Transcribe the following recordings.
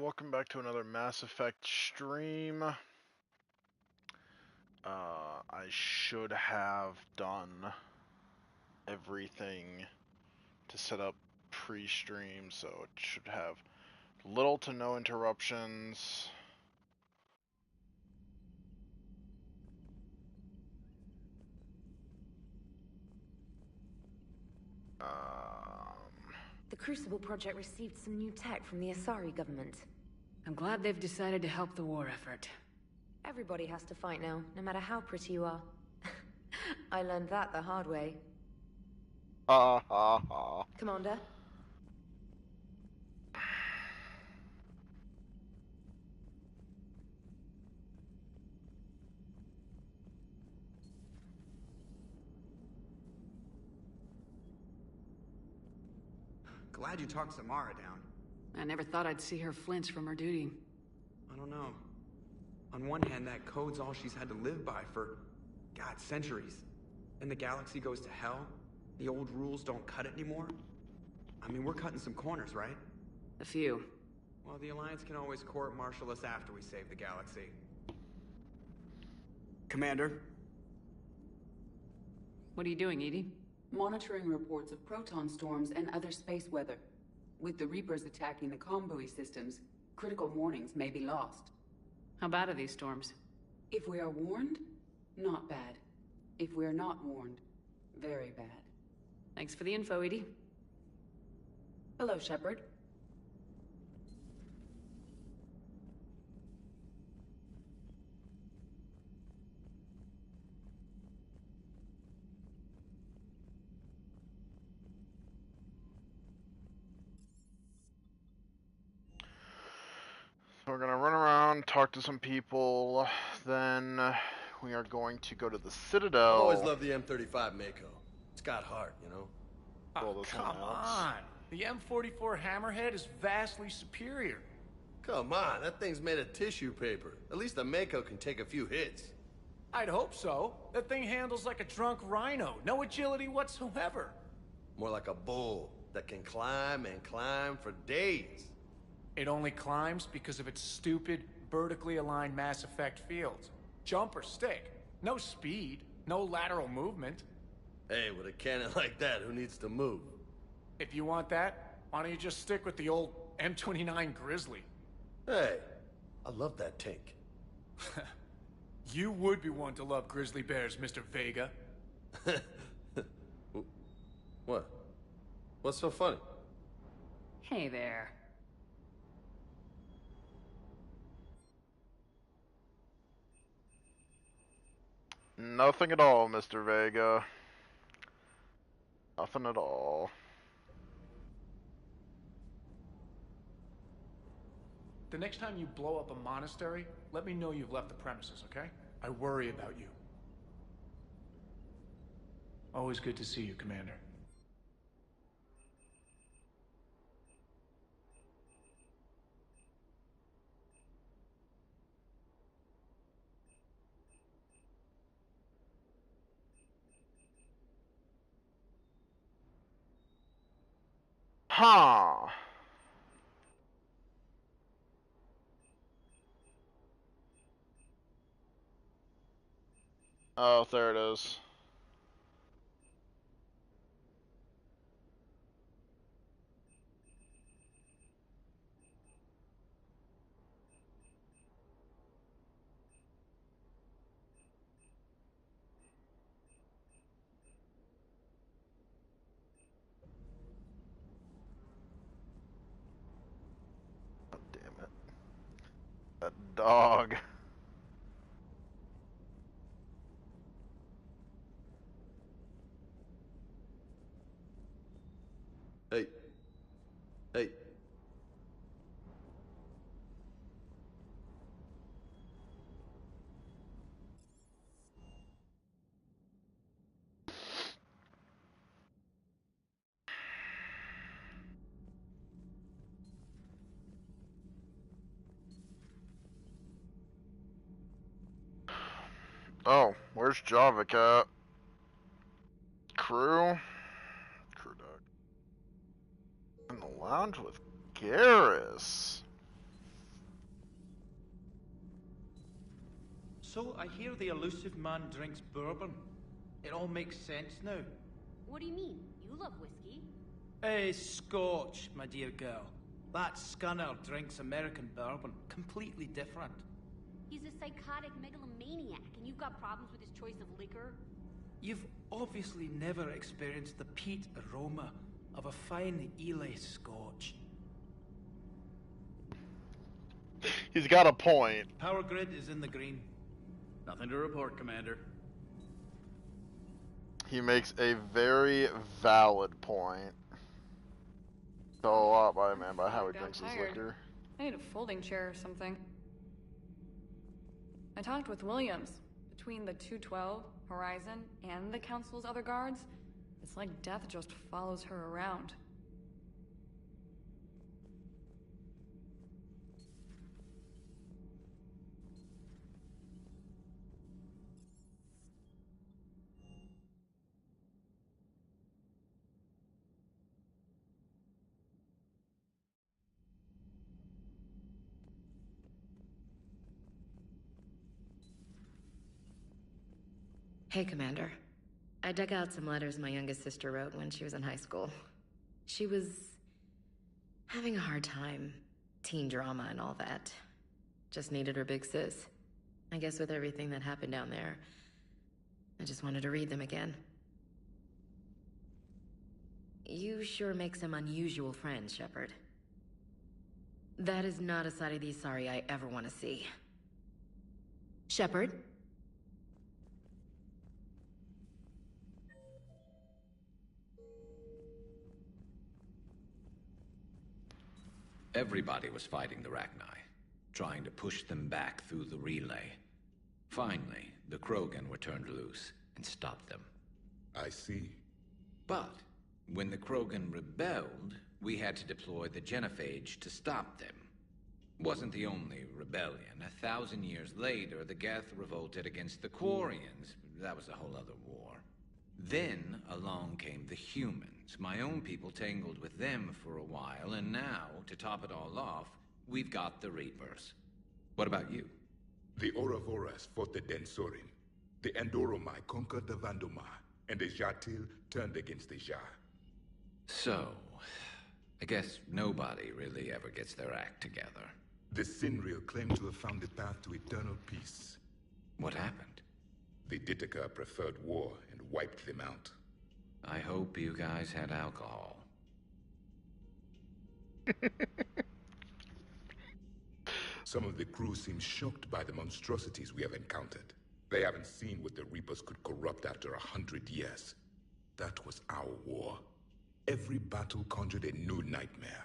welcome back to another Mass Effect stream. I should have done everything to set up pre-stream, so it should have little to no interruptions. The Crucible project received some new tech from the Asari government. I'm glad they've decided to help the war effort. Everybody has to fight now, no matter how pretty you are. I learned that the hard way. Commander? Glad you talked Samara down. I never thought I'd see her flinch from her duty. I don't know. On one hand, that code's all she's had to live by for, God, centuries. And the galaxy goes to hell. The old rules don't cut it anymore. I mean, we're cutting some corners, right? A few. Well, the Alliance can always court-martial us after we save the galaxy. Commander? What are you doing, Edie? Monitoring reports of proton storms and other space weather. With the Reapers attacking the comm buoy systems, critical warnings may be lost. How bad are these storms? If we are warned, not bad. If we are not warned, very bad. Thanks for the info, Edie. Hello, Shepard. So we're gonna run around, talk to some people, then we are going to go to the Citadel. I always love the M35 Mako. It's got heart, you know? Roll Oh, this one come out. on. The M44 Hammerhead is vastly superior. Come on, that thing's made of tissue paper. At least the Mako can take a few hits. I'd hope so. That thing handles like a drunk rhino. No agility whatsoever. More like a bull that can climb and climb for days. It only climbs because of its stupid, vertically aligned Mass Effect fields. Jump or stick. No speed. No lateral movement. Hey, with a cannon like that, who needs to move? If you want that, why don't you just stick with the old M29 Grizzly? Hey, I love that tank. You would be one to love grizzly bears, Mr. Vega. What? What's so funny? Hey there. Nothing at all, Mr. Vega. Nothing at all. The next time you blow up a monastery, let me know you've left the premises, okay? I worry about you. Always good to see you, Commander. Huh. Oh, there it is. Oh, damn it. That dog. Hey. Hey. Oh, where's Java Cat? Crew? Crew dog. In the lounge with Garrus. So I hear the elusive man drinks bourbon. It all makes sense now. What do you mean? You love whiskey. Scotch, my dear girl. That scunner drinks American bourbon. Completely different. He's a psychotic megalomaniac, and you've got problems with his choice of liquor? You've obviously never experienced the peat aroma of a fine Ely Scotch. He's got a point. Power grid is in the green. Nothing to report, Commander. He makes a very valid point. So a lot by man by how he drinks his liquor. I need a folding chair or something. I talked with Williams. Between the 212, Horizon, and the Council's other guards, it's like death just follows her around. Hey, Commander. I dug out some letters my youngest sister wrote when she was in high school. She was having a hard time. Teen drama and all that. Just needed her big sis. I guess with everything that happened down there, I just wanted to read them again. You sure make some unusual friends, Shepard. That is not a side of the Asari I ever want to see. Shepard? Everybody was fighting the Rachni, trying to push them back through the relay. Finally, the Krogan were turned loose and stopped them. I see. But when the Krogan rebelled, we had to deploy the genophage to stop them. Wasn't the only rebellion. 1,000 years later, the Geth revolted against the Quarians. That was a whole other war. Then along came the humans. My own people tangled with them for a while, and now, to top it all off, we've got the Reapers. What about you? The Ouroboros fought the Densorin. The Andoromai conquered the Vandomar, and the Jatil turned against the Jar. So, I guess nobody really ever gets their act together. The Sinreal claimed to have found the path to eternal peace. What happened? The Ditaka preferred war and wiped them out. I hope you guys had alcohol. Some of the crew seem shocked by the monstrosities we have encountered. They haven't seen what the Reapers could corrupt after 100 years. That was our war. Every battle conjured a new nightmare.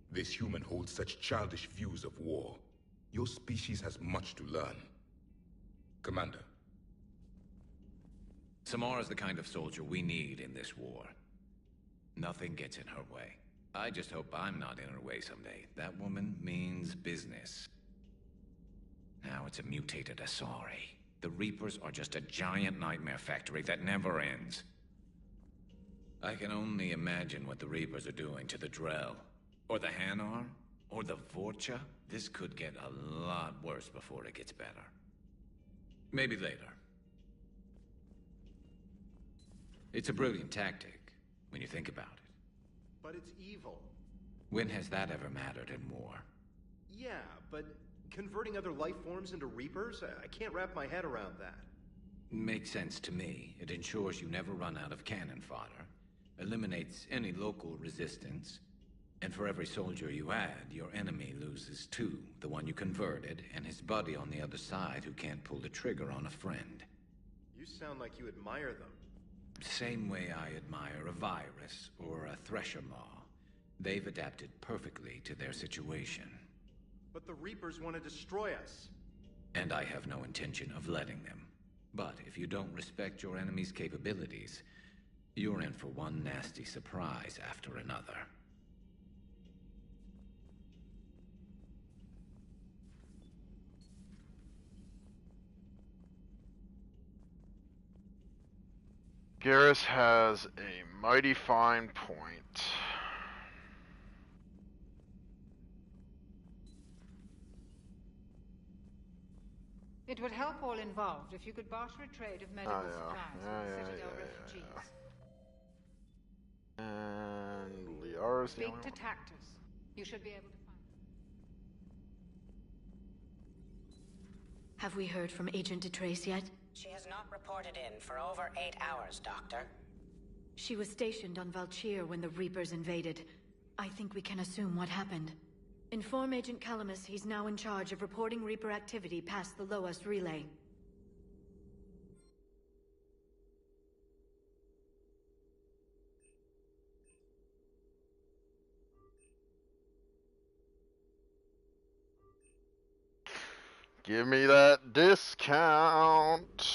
This human holds such childish views of war. Your species has much to learn. Commander. Samara's the kind of soldier we need in this war. Nothing gets in her way. I just hope I'm not in her way someday. That woman means business. Now it's a mutated Asari. The Reapers are just a giant nightmare factory that never ends. I can only imagine what the Reapers are doing to the Drell. Or the Hanar. Or the Vorcha. This could get a lot worse before it gets better. Maybe later. It's a brilliant tactic, when you think about it. But it's evil. When has that ever mattered in war? Yeah, but converting other life forms into Reapers? I can't wrap my head around that. Makes sense to me. It ensures you never run out of cannon fodder, eliminates any local resistance, and for every soldier you add, your enemy loses two, the one you converted, and his buddy on the other side who can't pull the trigger on a friend. You sound like you admire them. Same way I admire a virus or a thresher maw. They've adapted perfectly to their situation. But the Reapers want to destroy us. And I have no intention of letting them. But if you don't respect your enemy's capabilities, you're in for one nasty surprise after another. Garrus has a mighty fine point. It would help all involved if you could barter a trade of medical supplies with the Citadel refugees. And Liara's the only Speak to one. Tactus. You should be able to find... Have we heard from Agent DeTrace yet? She has not reported in for over 8 hours, Doctor. She was stationed on Valchir when the Reapers invaded. I think we can assume what happened. Inform Agent Calamus he's now in charge of reporting Reaper activity past the Loas relay. Give me that discount.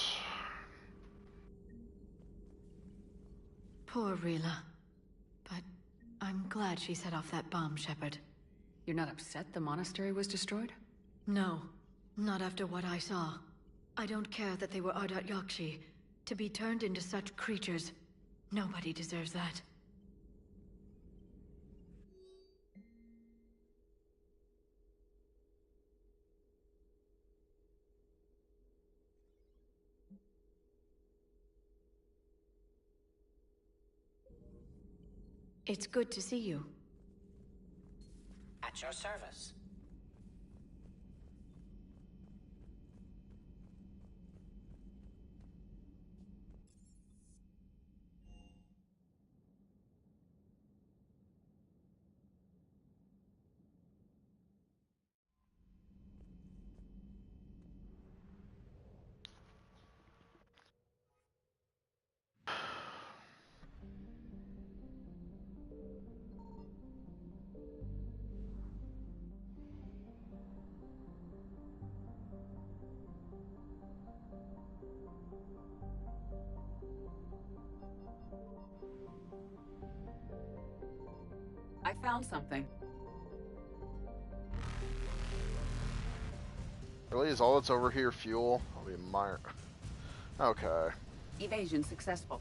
Poor Rila. But I'm glad she set off that bomb, Shepard. You're not upset the monastery was destroyed? No, not after what I saw. I don't care that they were Ardat Yakshi. To be turned into such creatures, nobody deserves that. It's good to see you. At your service. I found something. Really? Is all that's over here fuel? I'll be minor. Okay. Evasion successful.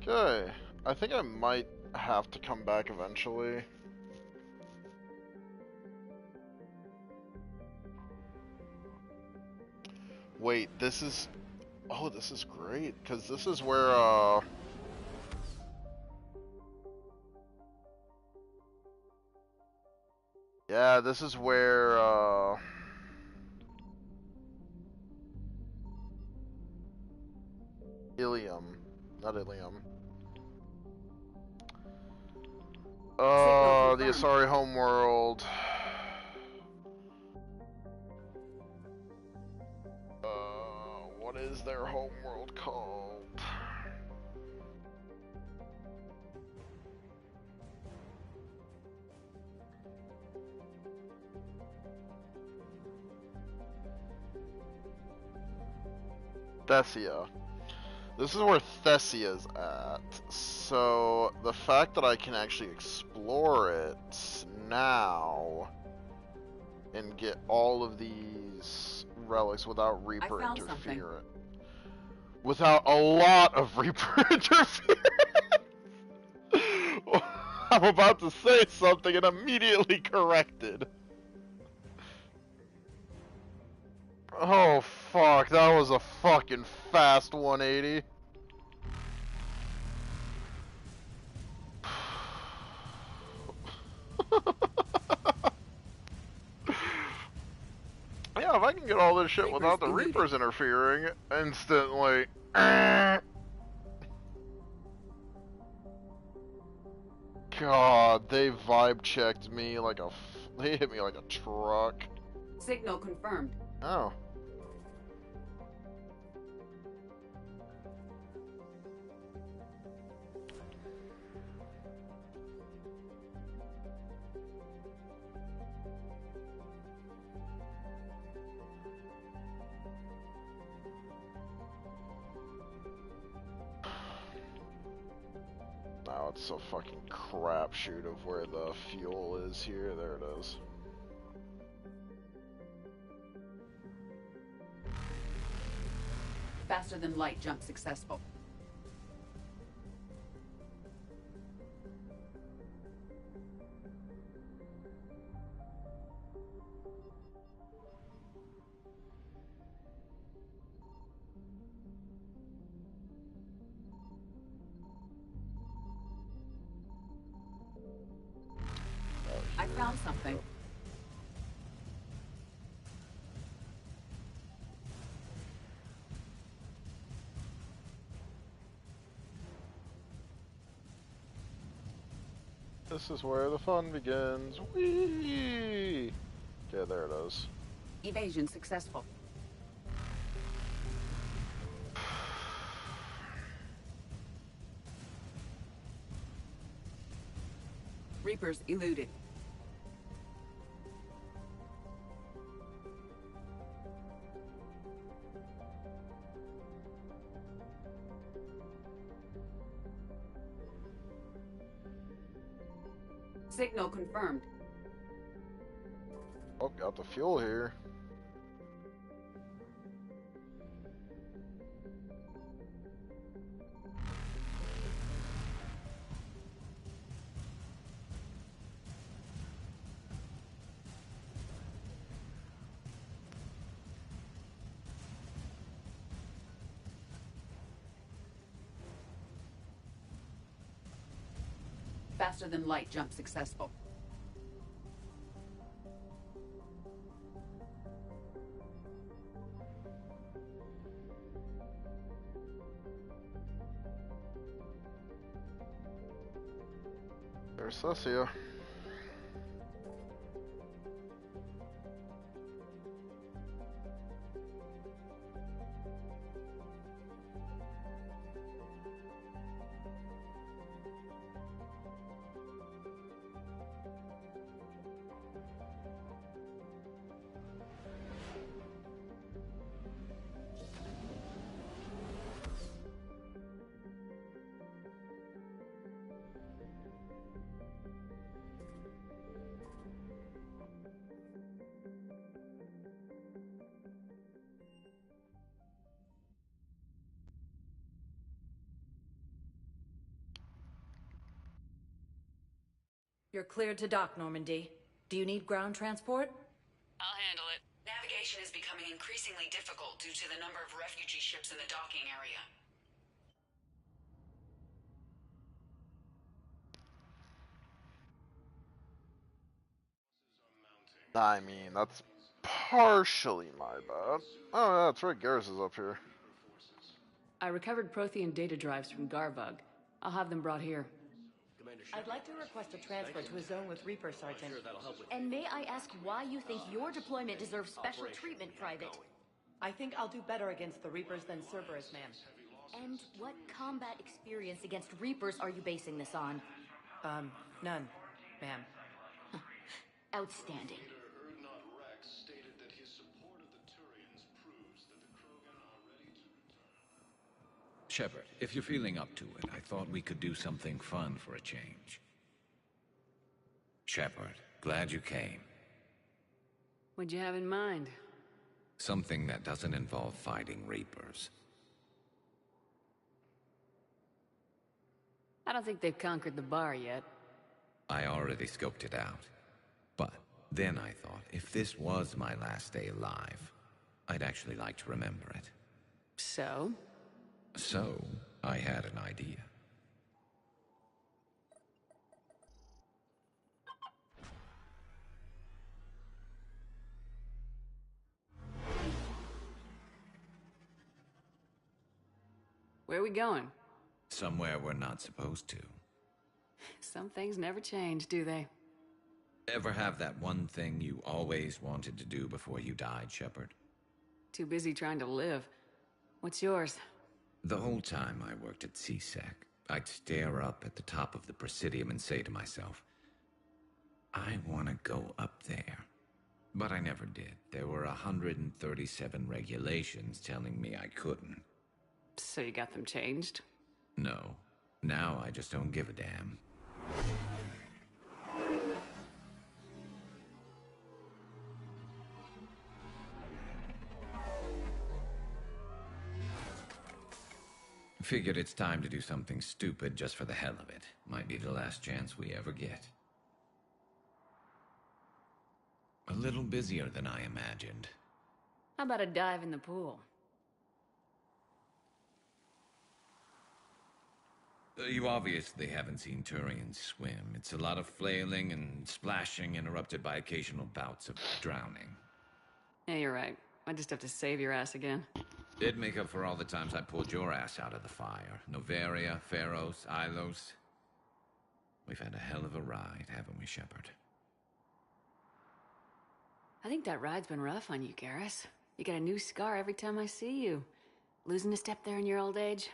Okay. I think I might have to come back eventually. Wait, this is... Oh, this is great, because this is where, yeah, this is where, Ilium. Not Ilium. The Asari homeworld. What is their homeworld called? Thessia. This is where Thessia's at. So the fact that I can actually explore it now and get all of these relics without Reaper interference. Without a lot of Reaper interference. I'm about to say something and immediately corrected. Oh fuck, that was a fucking fast 180. Yeah, if I can get all this shit without the Reapers interfering instantly. God, they vibe checked me like a... They hit me like a truck. Signal confirmed. Oh. Now it's a fucking crapshoot of where the fuel is here. There it is. Faster than light jump successful. I found something. This is where the fun begins. Whee! Okay, there it is. Evasion successful. Reapers eluded. Signal confirmed. Oh, got the fuel here. Faster than light jump successful. There's Cessia. You're cleared to dock, Normandy. Do you need ground transport? I'll handle it. Navigation is becoming increasingly difficult due to the number of refugee ships in the docking area. I mean, that's partially my bad. Oh, yeah, that's right. Garrus is up here. I recovered Prothean data drives from Garvug. I'll have them brought here. I'd like to request a transfer to a zone with Reaper, Sergeant. And may I ask why you think your deployment deserves special treatment, Private? I think I'll do better against the Reapers than Cerberus, ma'am. And what combat experience against Reapers are you basing this on? None, ma'am. Outstanding. Shepard, if you're feeling up to it, I thought we could do something fun for a change. Shepard, glad you came. What'd you have in mind? Something that doesn't involve fighting Reapers. I don't think they've conquered the bar yet. I already scoped it out. But then I thought, if this was my last day alive, I'd actually like to remember it. So? So, I had an idea. Where are we going? Somewhere we're not supposed to. Some things never change, do they? Ever have that one thing you always wanted to do before you died, Shepard? Too busy trying to live. What's yours? The whole time I worked at CSEC, I'd stare up at the top of the Presidium and say to myself, I want to go up there. But I never did. There were 137 regulations telling me I couldn't. So you got them changed? No. Now I just don't give a damn. Figured it's time to do something stupid just for the hell of it. Might be the last chance we ever get. A little busier than I imagined. How about a dive in the pool? You obviously haven't seen Turians swim. It's a lot of flailing and splashing, interrupted by occasional bouts of drowning. Yeah, you're right. I just have to save your ass again. It'd make up for all the times I pulled your ass out of the fire. Noveria, Pharos, Ilos. We've had a hell of a ride, haven't we, Shepard? I think that ride's been rough on you, Garrus. You get a new scar every time I see you. Losing a step there in your old age?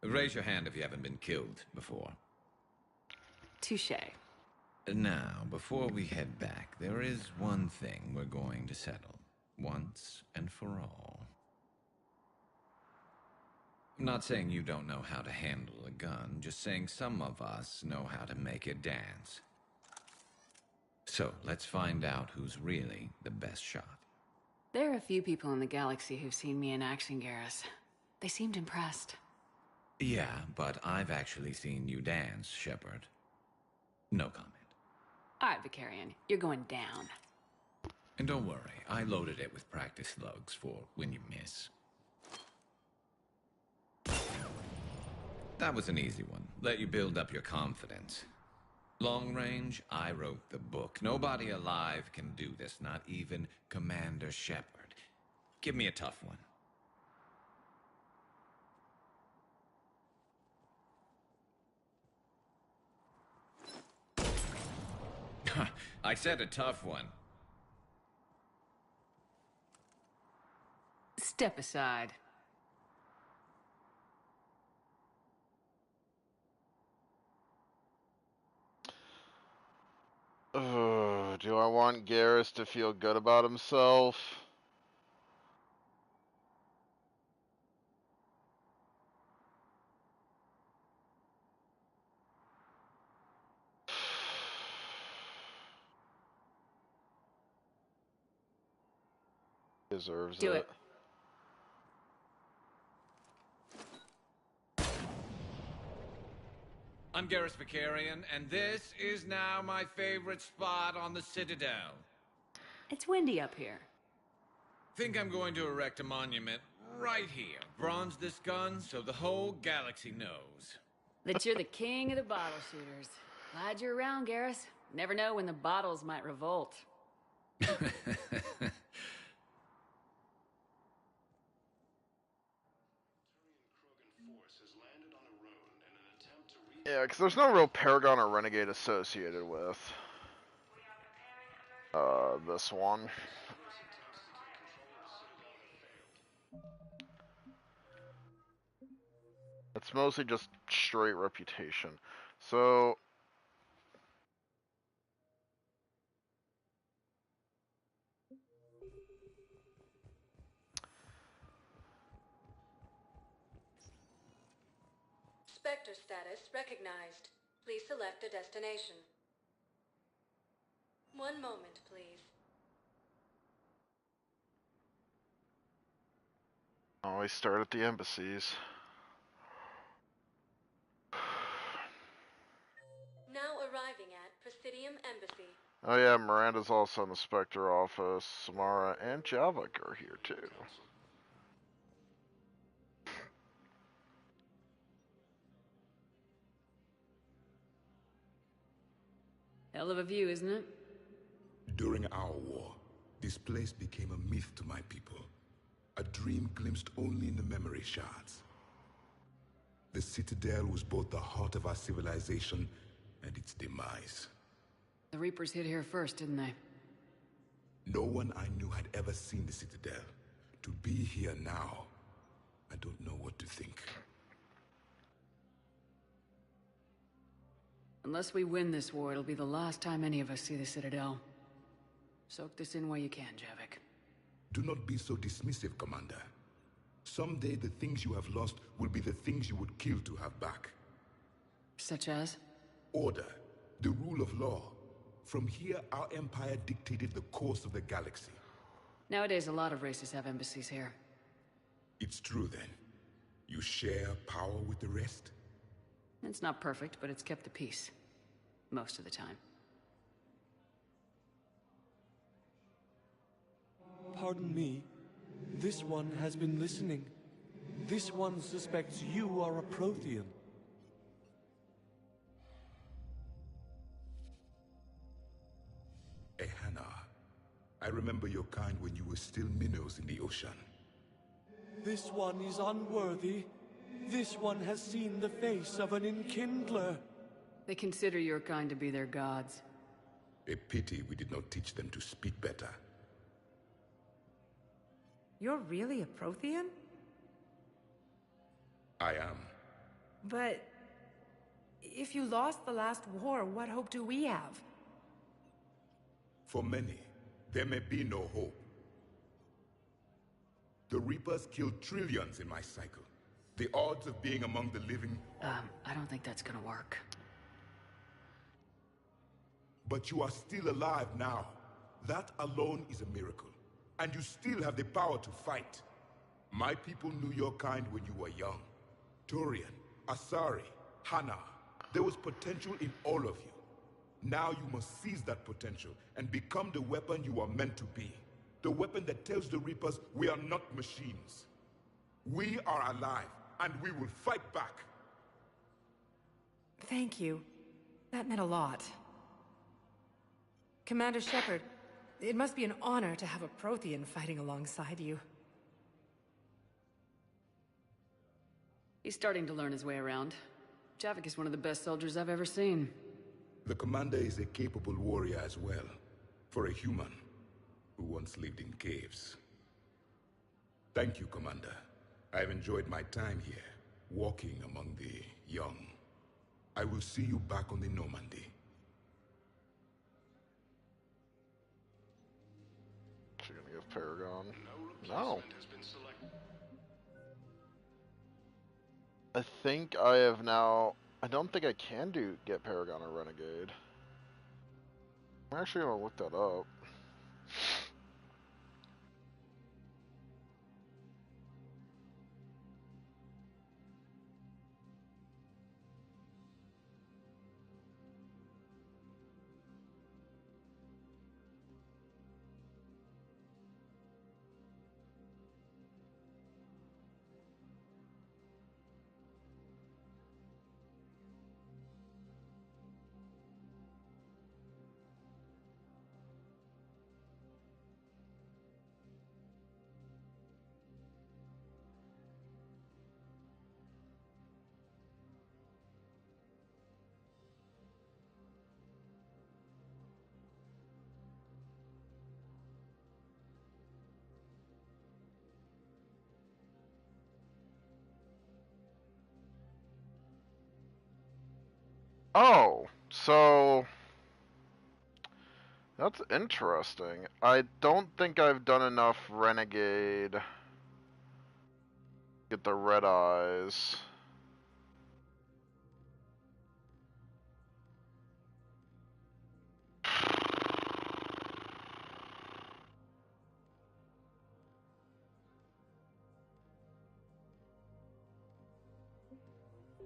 Raise your hand if you haven't been killed before. Touché. Now, before we head back, there is one thing we're going to settle. Once and for all. I'm not saying you don't know how to handle a gun, just saying some of us know how to make it dance. So, let's find out who's really the best shot. There are a few people in the galaxy who've seen me in action, Garrus. They seemed impressed. Yeah, but I've actually seen you dance, Shepard. No comment. All right, Vicarian, you're going down. And don't worry, I loaded it with practice slugs for when you miss. That was an easy one. Let you build up your confidence. Long range, I wrote the book. Nobody alive can do this, not even Commander Shepard. Give me a tough one. I said a tough one. Step aside. Do I want Garrus to feel good about himself? Deserves Do it. I'm Garrus Vicarian, and this is now my favorite spot on the Citadel. It's windy up here. Think I'm going to erect a monument right here. Bronze this gun so the whole galaxy knows. That you're the king of the bottle shooters. Glad you're around, Garrus. Never know when the bottles might revolt. Yeah, because there's no real Paragon or Renegade associated with this one. It's mostly just straight reputation. So Spectre status recognized. Please select a destination. One moment, please. always start at the embassies. Now arriving at Presidium Embassy. Oh yeah, Miranda's also in the Spectre office. Samara and Javik are here too. Hell of a view, isn't it? During our war, this place became a myth to my people. A dream glimpsed only in the memory shards. The Citadel was both the heart of our civilization and its demise. The Reapers hit here first, didn't they? No one I knew had ever seen the Citadel. To be here now, I don't know what to think. Unless we win this war, it'll be the last time any of us see the Citadel. Soak this in while you can, Javik. Do not be so dismissive, Commander. Someday the things you have lost will be the things you would kill to have back. Such as? Order, the rule of law. From here, our empire dictated the course of the galaxy. Nowadays, a lot of races have embassies here. It's true, then. You share power with the rest? It's not perfect, but it's kept the peace. Most of the time. Pardon me. This one has been listening. This one suspects you are a Prothean. Hannah, I remember your kind when you were still minnows in the ocean. This one is unworthy. This one has seen the face of an enkindler. They consider your kind to be their gods. A pity we did not teach them to speak better. You're really a Prothean? I am. But if you lost the last war, what hope do we have? For many, there may be no hope. The Reapers killed trillions in my cycle. The odds of being among the living... I don't think that's gonna work. But you are still alive now. That alone is a miracle. And you still have the power to fight. My people knew your kind when you were young. Turian, Asari, Hana. There was potential in all of you. Now you must seize that potential and become the weapon you are meant to be. The weapon that tells the Reapers we are not machines. We are alive, and we will fight back. Thank you. That meant a lot. Commander Shepard, it must be an honor to have a Prothean fighting alongside you. He's starting to learn his way around. Javik is one of the best soldiers I've ever seen. The commander is a capable warrior as well. For a human who once lived in caves. Thank you, Commander. I've enjoyed my time here, walking among the young. I will see you back on the Normandy. She's gonna give Paragon? No. I think I have now... I don't think I can get Paragon or Renegade. I'm actually gonna look that up. Oh, so that's interesting. I don't think I've done enough Renegade. Get the red eyes.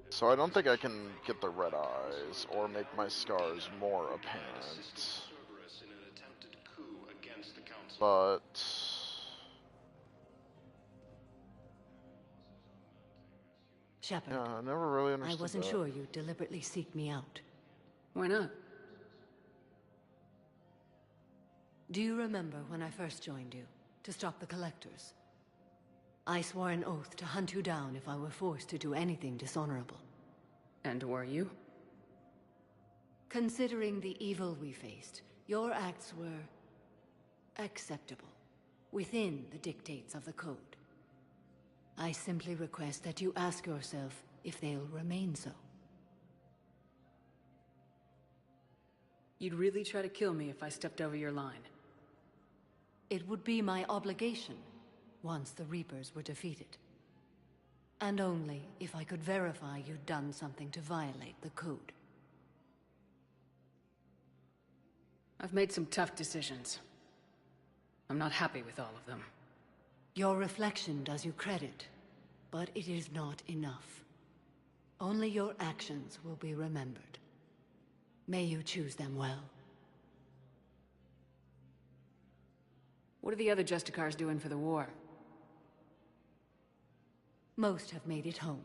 So I don't think I can get the red eyes or make my scars more apparent. But Shepard, yeah, I never really understood I wasn't that. sure you'd deliberately seek me out. Why not? Do you remember when I first joined you, to stop the Collectors? I swore an oath to hunt you down if I were forced to do anything dishonorable. And were you? Considering the evil we faced, your acts were acceptable, within the dictates of the Code. I simply request that you ask yourself if they'll remain so. You'd really try to kill me if I stepped over your line? It would be my obligation, once the Reapers were defeated. And only if I could verify you'd done something to violate the Code. I've made some tough decisions. I'm not happy with all of them. Your reflection does you credit. but it is not enough. Only your actions will be remembered. May you choose them well. What are the other Justicars doing for the war? Most have made it home.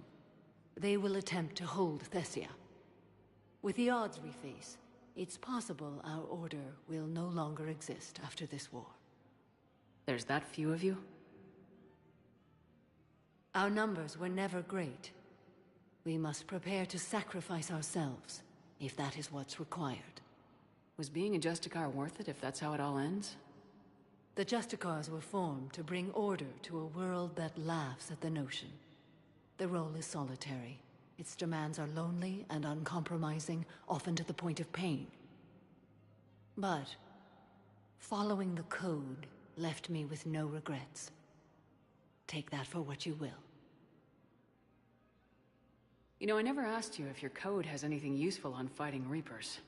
They will attempt to hold Thessia. With the odds we face, it's possible our order will no longer exist after this war. There's that few of you? Our numbers were never great. We must prepare to sacrifice ourselves, if that is what's required. Was being a Justicar worth it if that's how it all ends? The Justicars were formed to bring order to a world that laughs at the notion. The role is solitary. Its demands are lonely and uncompromising, often to the point of pain. But following the code left me with no regrets. Take that for what you will. You know, I never asked you if your code has anything useful on fighting Reapers.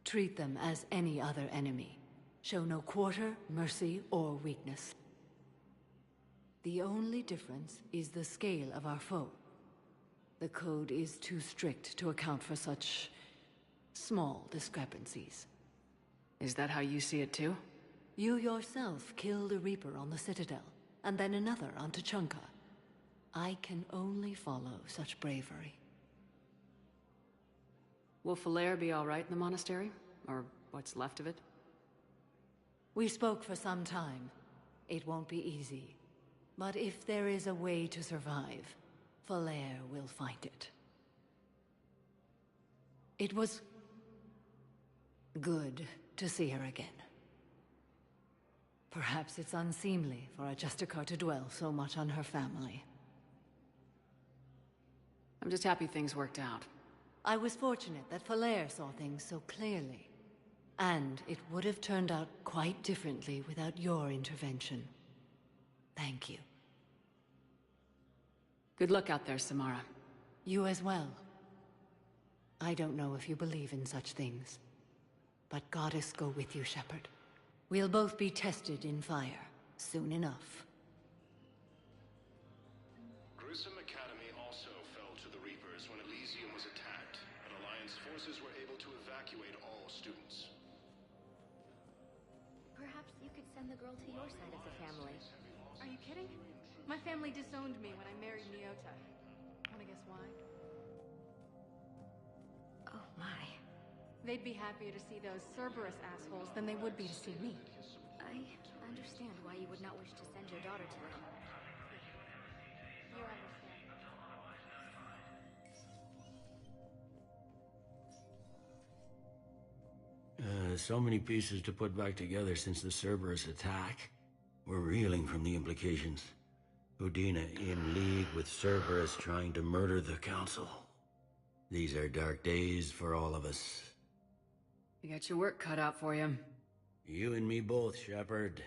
Treat them as any other enemy. Show no quarter, mercy, or weakness. The only difference is the scale of our foe. The code is too strict to account for such small discrepancies. Is that how you see it too? You yourself killed a Reaper on the Citadel, and then another on Tuchanka. I can only follow such bravery. Will Falair be all right in the monastery? Or what's left of it? We spoke for some time. It won't be easy. But if there is a way to survive, Falair will find it. It was good to see her again. Perhaps it's unseemly for a Justicar to dwell so much on her family. I'm just happy things worked out. I was fortunate that Falair saw things so clearly. And it would have turned out quite differently without your intervention. Thank you. Good luck out there, Samara. You as well. I don't know if you believe in such things, but Goddess go with you, Shepard. We'll both be tested in fire, soon enough. Grissom Academy also fell to the Reapers when Elysium was attacked, but Alliance forces were able to evacuate all students. Perhaps you could send the girl to your side of the family. Are you kidding? My family disowned me when I married Nyota. Wanna guess why? Oh my. They'd be happier to see those Cerberus assholes than they would be to see me. I understand why you would not wish to send your daughter to them. You understand. So many pieces to put back together since the Cerberus attack. We're reeling from the implications. Udina in league with Cerberus trying to murder the Council. These are dark days for all of us. You got your work cut out for you. You and me both, Shepard.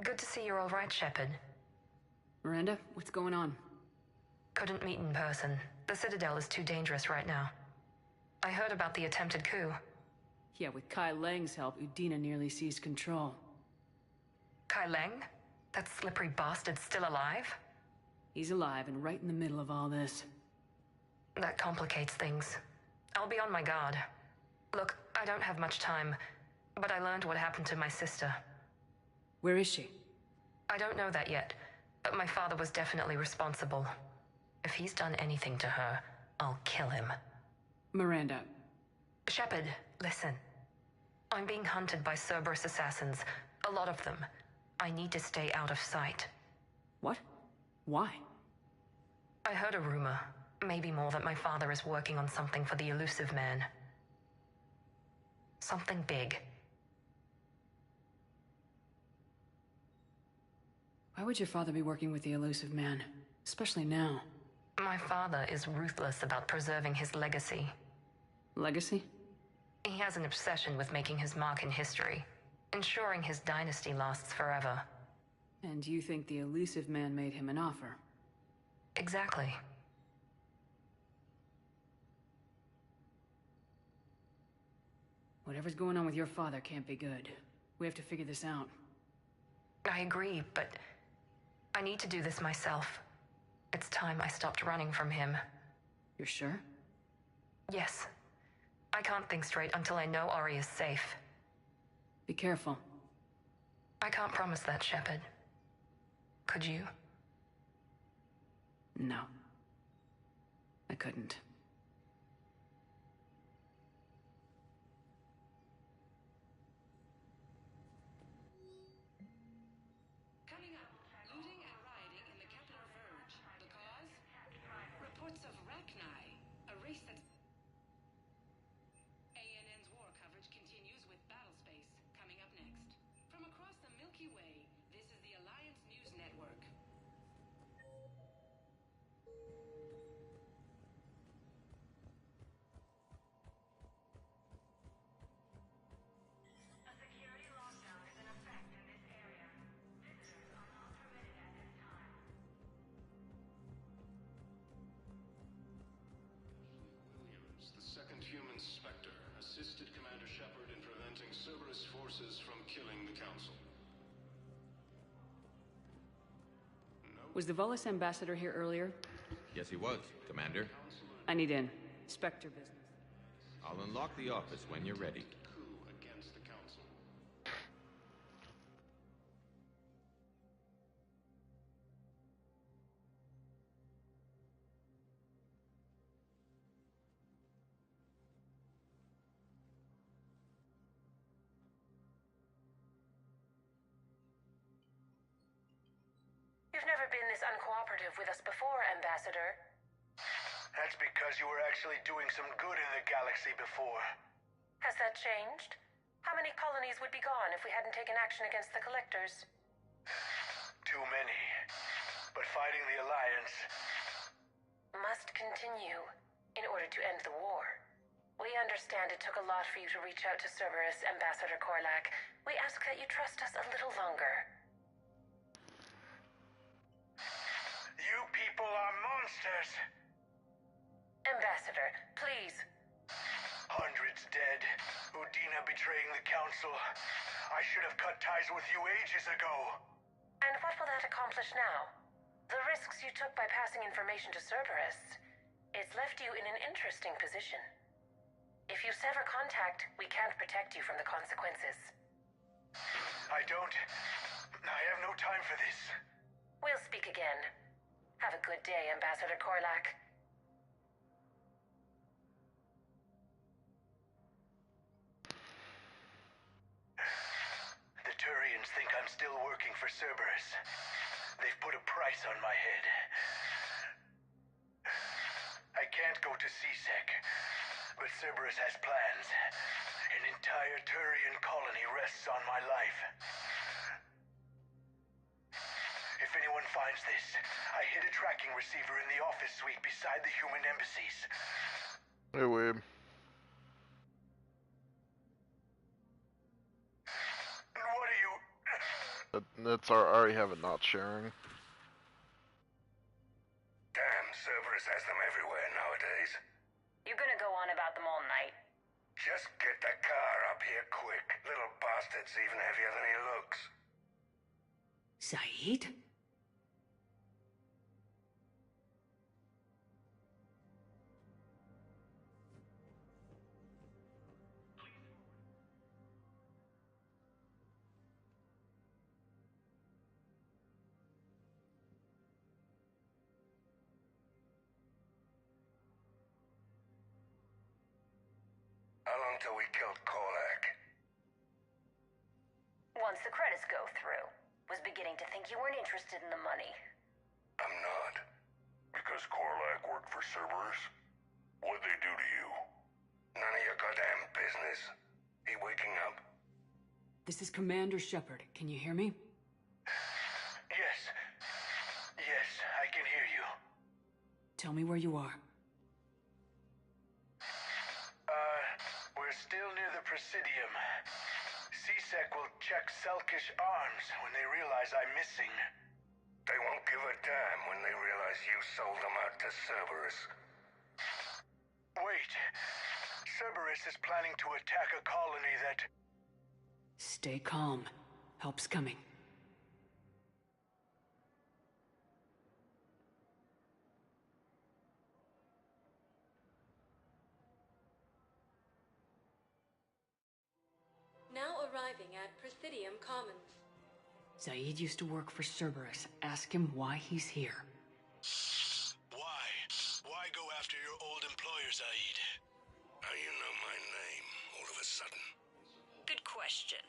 Good to see you're all right, Shepard. Miranda, what's going on? Couldn't meet in person. The Citadel is too dangerous right now. I heard about the attempted coup. Yeah, with Kai Lang's help, Udina nearly seized control. Kai Lang? That slippery bastard's still alive? He's alive and right in the middle of all this. That complicates things. I'll be on my guard. Look, I don't have much time, but I learned what happened to my sister. Where is she? I don't know that yet, but my father was definitely responsible. If he's done anything to her, I'll kill him. Miranda. Shepard, listen. I'm being hunted by Cerberus assassins. A lot of them. I need to stay out of sight. What? Why? I heard a rumor, maybe more, that my father is working on something for the Elusive Man. Something big. Why would your father be working with the Elusive Man? Especially now? My father is ruthless about preserving his legacy. Legacy? He has an obsession with making his mark in history, ensuring his dynasty lasts forever. And you think the elusive man made him an offer? Exactly. Whatever's going on with your father can't be good. We have to figure this out. I agree, but I need to do this myself. It's time I stopped running from him. You're sure? Yes. I can't think straight until I know Ori is safe. Be careful. I can't promise that, Shepard. Could you? No. I couldn't. Coming up, looting and rioting in the Kepler Verge. The cause? Reports of Rachni, a race that's... ANN's war coverage continues with Battlespace, coming up next. From across the Milky Way, this is the Alliance News Network. The second human Spectre assisted Commander Shepard in preventing Cerberus forces from killing the Council. Was the Volus ambassador here earlier? Yes, he was, Commander. I need in. Spectre business. I'll unlock the office when you're ready. Coup against the Council. You've never been this uncooperative with us before, Ambassador. That's because you were actually doing some good in the galaxy before. Has that changed? How many colonies would be gone if we hadn't taken action against the Collectors? Too many. But fighting the Alliance... must continue in order to end the war. We understand it took a lot for you to reach out to Cerberus, Ambassador Korlak. We ask that you trust us a little longer. You people are monsters! Ambassador, please. Hundreds dead. Udina betraying the Council. I should have cut ties with you ages ago. And what will that accomplish now? The risks you took by passing information to Cerberus. It's left you in an interesting position. If you sever contact, we can't protect you from the consequences. I have no time for this. We'll speak again. Have a good day, Ambassador Korlak. The Turians think I'm still working for Cerberus. They've put a price on my head. I can't go to CSEC, but Cerberus has plans. An entire Turian colony rests on my life. If anyone finds this, I hid a tracking receiver in the office suite beside the human embassies. Hey, Weeb. What are you... That's our I already have it not sharing. Damn, Cerberus has them everywhere nowadays. You're gonna go on about them all night. Just get the car up here quick. Little bastard's even heavier than he looks. Saeed? How long till we killed Korlak? Once the credits go through. Was beginning to think you weren't interested in the money. I'm not. Because Korlak worked for Cerberus? What'd they do to you? None of your goddamn business. He waking up? This is Commander Shepard. Can you hear me? Yes. Yes, I can hear you. Tell me where you are. We're still near the Presidium. C-Sec will check Selkish arms when they realize I'm missing. They won't give a damn when they realize you sold them out to Cerberus. Wait. Cerberus is planning to attack a colony that... Stay calm. Help's coming. Now arriving at Presidium Commons. Zaid used to work for Cerberus. Ask him why he's here. Why? Why go after your old employer, Zaid? How you know my name all of a sudden? Good question.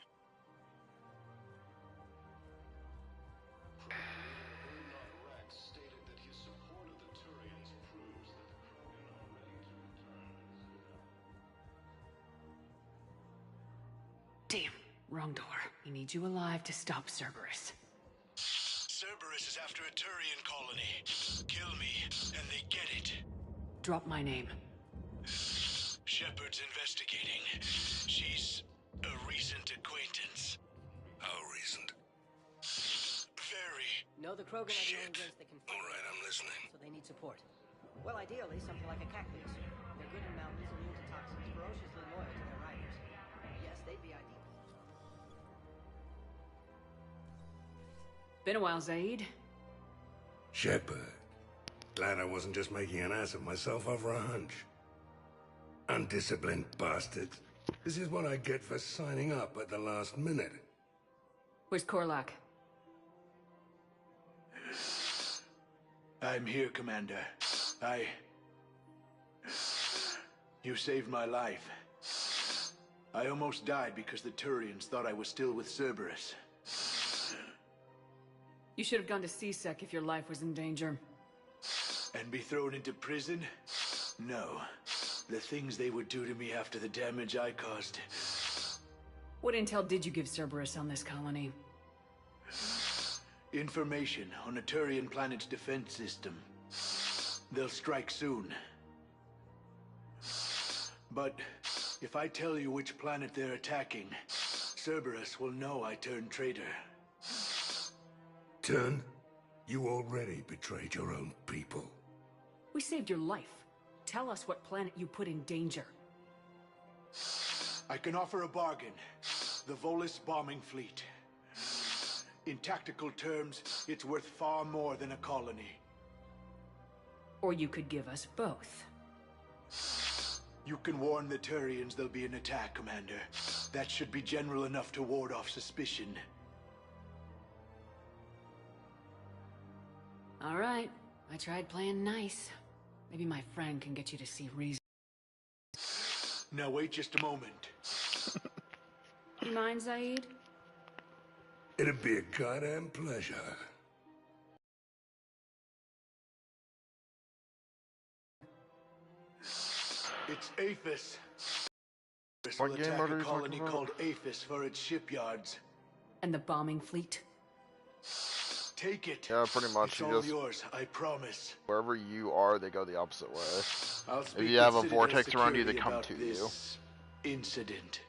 Damn, wrong door. He needs you alive to stop Cerberus. Cerberus is after a Turian colony. Kill me, and they get it. Drop my name. Shepard's investigating. She's a recent acquaintance. How recent? Very. No, the Krogan are the only ones that can fight. All right, I'm listening. So they need support. Well, ideally, something like a cactus. They're good in mountains, immune to toxins, ferociously loyal to their riders. Yes, they'd be ideal. Been a while, Zaid. Shepard. Glad I wasn't just making an ass of myself over a hunch. Undisciplined bastards. This is what I get for signing up at the last minute. Where's Korlak? I'm here, Commander. You saved my life. I almost died because the Turians thought I was still with Cerberus. You should have gone to C-Sec if your life was in danger. And be thrown into prison? No. The things they would do to me after the damage I caused. What intel did you give Cerberus on this colony? Information on a Turian planet's defense system. They'll strike soon. But if I tell you which planet they're attacking, Cerberus will know I turned traitor. Turn? You already betrayed your own people. We saved your life. Tell us what planet you put in danger. I can offer a bargain. The Volus bombing fleet. In tactical terms, it's worth far more than a colony. Or you could give us both. You can warn the Turians there'll be an attack, Commander. That should be general enough to ward off suspicion. All right. I tried playing nice. Maybe my friend can get you to see reason. Now wait just a moment. You mind, Zaid? It'd be a goddamn pleasure. It's Aphis. This will attack a colony called Aphis for its shipyards. And the bombing fleet? Take it. Yeah, pretty much. It's all yours, I promise. Wherever you are, they go the opposite way. I'll If speak you have a with vortex Citadel around you, they security come about to you. this incident.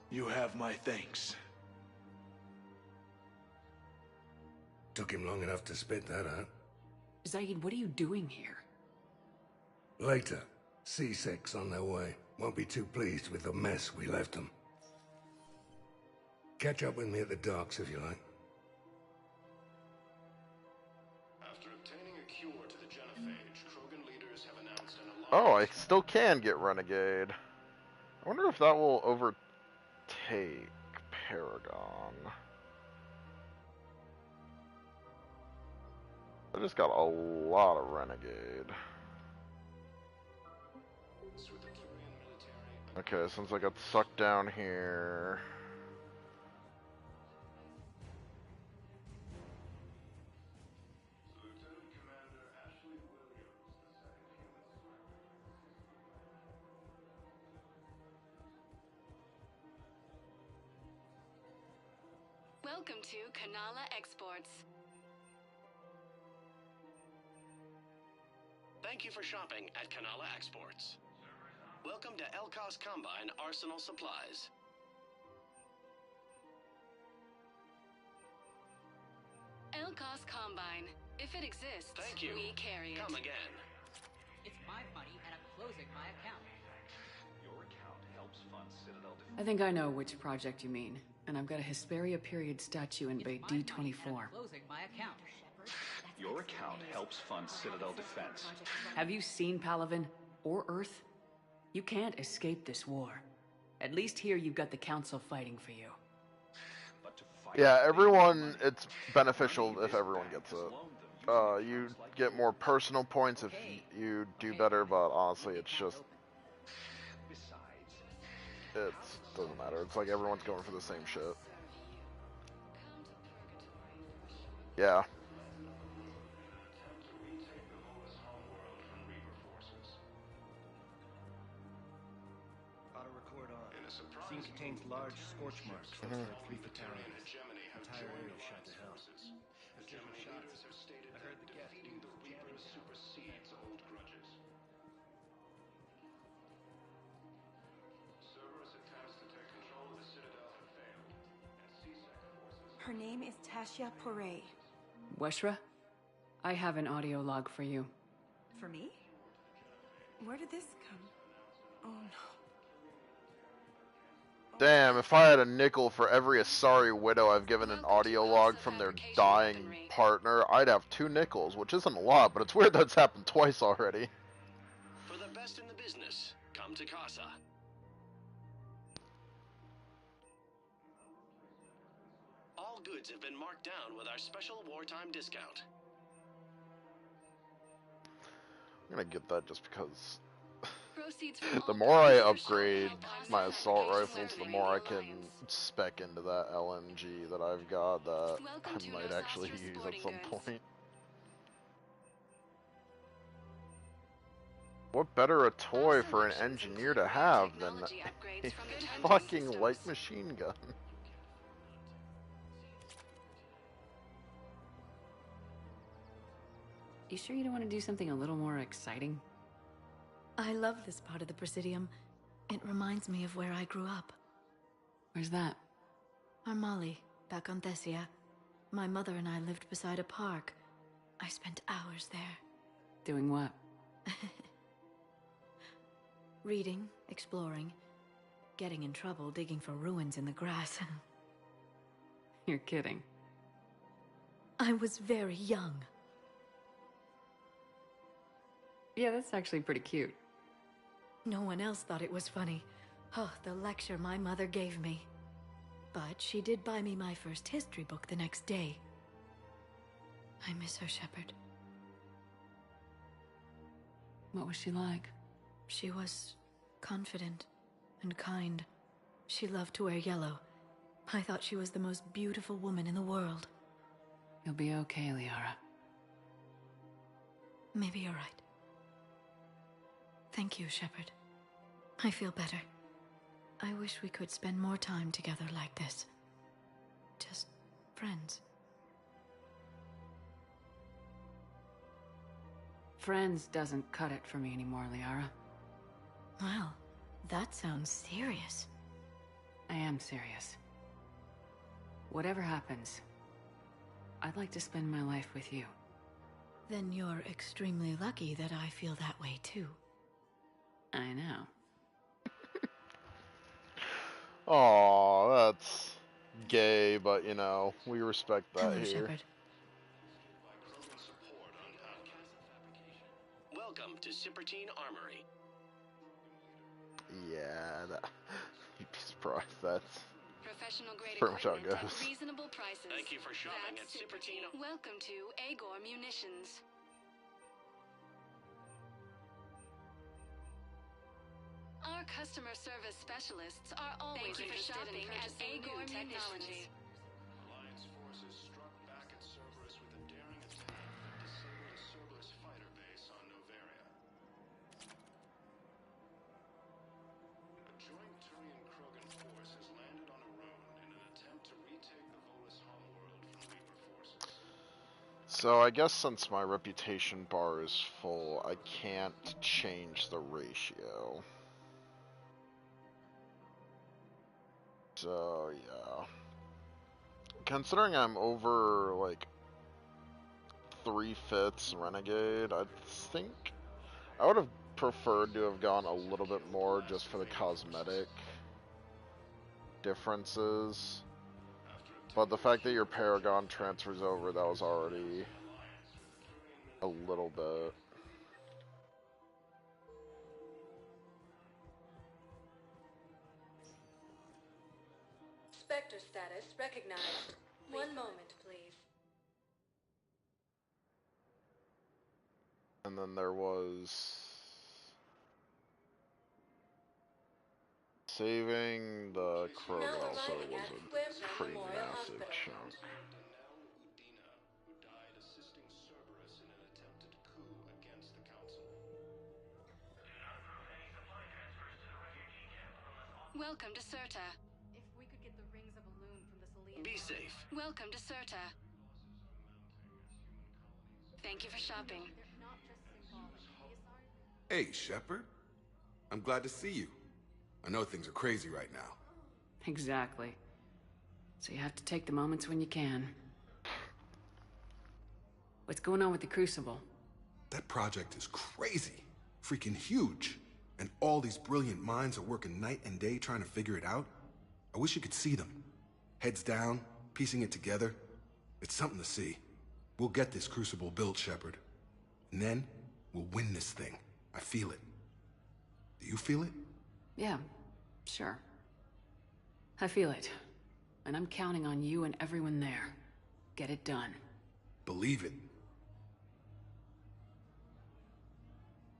You have my thanks. Took him long enough to spit that out. Zaid, what are you doing here? Later. C-Sec's on their way. Won't be too pleased with the mess we left them. Catch up with me at the docks if you like. After obtaining a cure to the genophage, Krogan leaders have announced an alliance. Oh, I still can get Renegade. I wonder if that will overtake Paragon. I just got a lot of Renegade. Okay, since I got sucked down here... Welcome to Kanala Exports. Thank you for shopping at Kanala Exports. Welcome to Elkos Combine Arsenal Supplies. Elkos Combine. If it exists, Thank you. we carry it. Come again. It's my money, and I'm closing my account. Your account helps fund Citadel Defense. I think I know which project you mean, and I've got a Hesperia period statue in Bay D24. Closing my account. Your account helps fund Citadel Defense. Have you seen Palaven or Earth? You can't escape this war. At least here you've got the Council fighting for you. Yeah, everyone, it's beneficial if everyone gets it. You get more personal points if you do better, but honestly, it's just... It doesn't matter. It's like everyone's going for the same shit. Yeah. Auto-record on. Scene contains large scorch marks. Looks like 3 fatalities. Entire area shot to hell. The German leaders have stated that defeating the Reapers supersedes old grudges. Cerberus attempts to take control of the Citadel have failed, and C-Sec forces... Her name is Tasha Poray. Weshra, I have an audio log for you. For me? Where did this come? Oh no. Damn, if I had a nickel for every Asari widow I've given an audio log from their dying partner, I'd have 2 nickels, which isn't a lot, but it's weird that it's happened twice already. For the best in the business, come to Casa. All goods have been marked down with our special wartime discount. I'm gonna get that just because... Proceeds from The more I upgrade my assault rifles, the more I can spec into that LMG that I've got that I might actually use at some point. What better a toy for an engineer to have than a fucking light machine gun? You sure you don't want to do something a little more exciting? I love this part of the Presidium. It reminds me of where I grew up. Where's that? Armali, back on Thessia. My mother and I lived beside a park. I spent hours there. Doing what? Reading, exploring, getting in trouble digging for ruins in the grass. You're kidding. I was very young. Yeah, that's actually pretty cute. No one else thought it was funny. Oh, the lecture my mother gave me. But she did buy me my first history book the next day. I miss her, Shepard. What was she like? She was confident and kind. She loved to wear yellow. I thought she was the most beautiful woman in the world. You'll be okay, Liara. Maybe you're right. Thank you, Shepard. I feel better. I wish we could spend more time together like this. Just friends. Friends doesn't cut it for me anymore, Liara. Wow, that sounds serious. I am serious. Whatever happens, I'd like to spend my life with you. Then you're extremely lucky that I feel that way too. I know. Aw, that's gay, but you know, we respect that Hello, here. Shepard. Welcome to Sippertine Armory. Yeah, that, you'd be surprised. That's Professional grade pretty much how it equipment goes. at reasonable prices. Thank you for shopping That's at Sippertine. Welcome to Agor Munitions. Our customer service specialists are always interested in purchasing new technology. Alliance forces struck back at Cerberus with a daring attack that disabled a Cerberus fighter base on Noveria. A joint Turian-Krogan force has landed on Arone in an attempt to retake the Volus homeworld from Reaper forces. So I guess since my reputation bar is full, I can't change the ratio. So yeah. Considering I'm over like 3/5 renegade, I think I would have preferred to have gone a little bit more just for the cosmetic differences. But the fact that your Paragon transfers over, that was already a little bit. Spectre status recognized. One moment, please. And then there was saving the Krogan also was a pretty massive chunk. Welcome to Serta. If we could get the rings of Elune from the Salian... Be safe. Welcome to Serta. Thank you for shopping. They're not just symbolic. Hey, Shepard. I'm glad to see you. I know things are crazy right now. Exactly. So you have to take the moments when you can. What's going on with the Crucible? That project is crazy. Freaking huge. And all these brilliant minds are working night and day trying to figure it out. I wish you could see them. Heads down, piecing it together. It's something to see. We'll get this Crucible built, Shepard. And then, we'll win this thing. I feel it. Do you feel it? Yeah, sure. I feel it. And I'm counting on you and everyone there. Get it done. Believe it.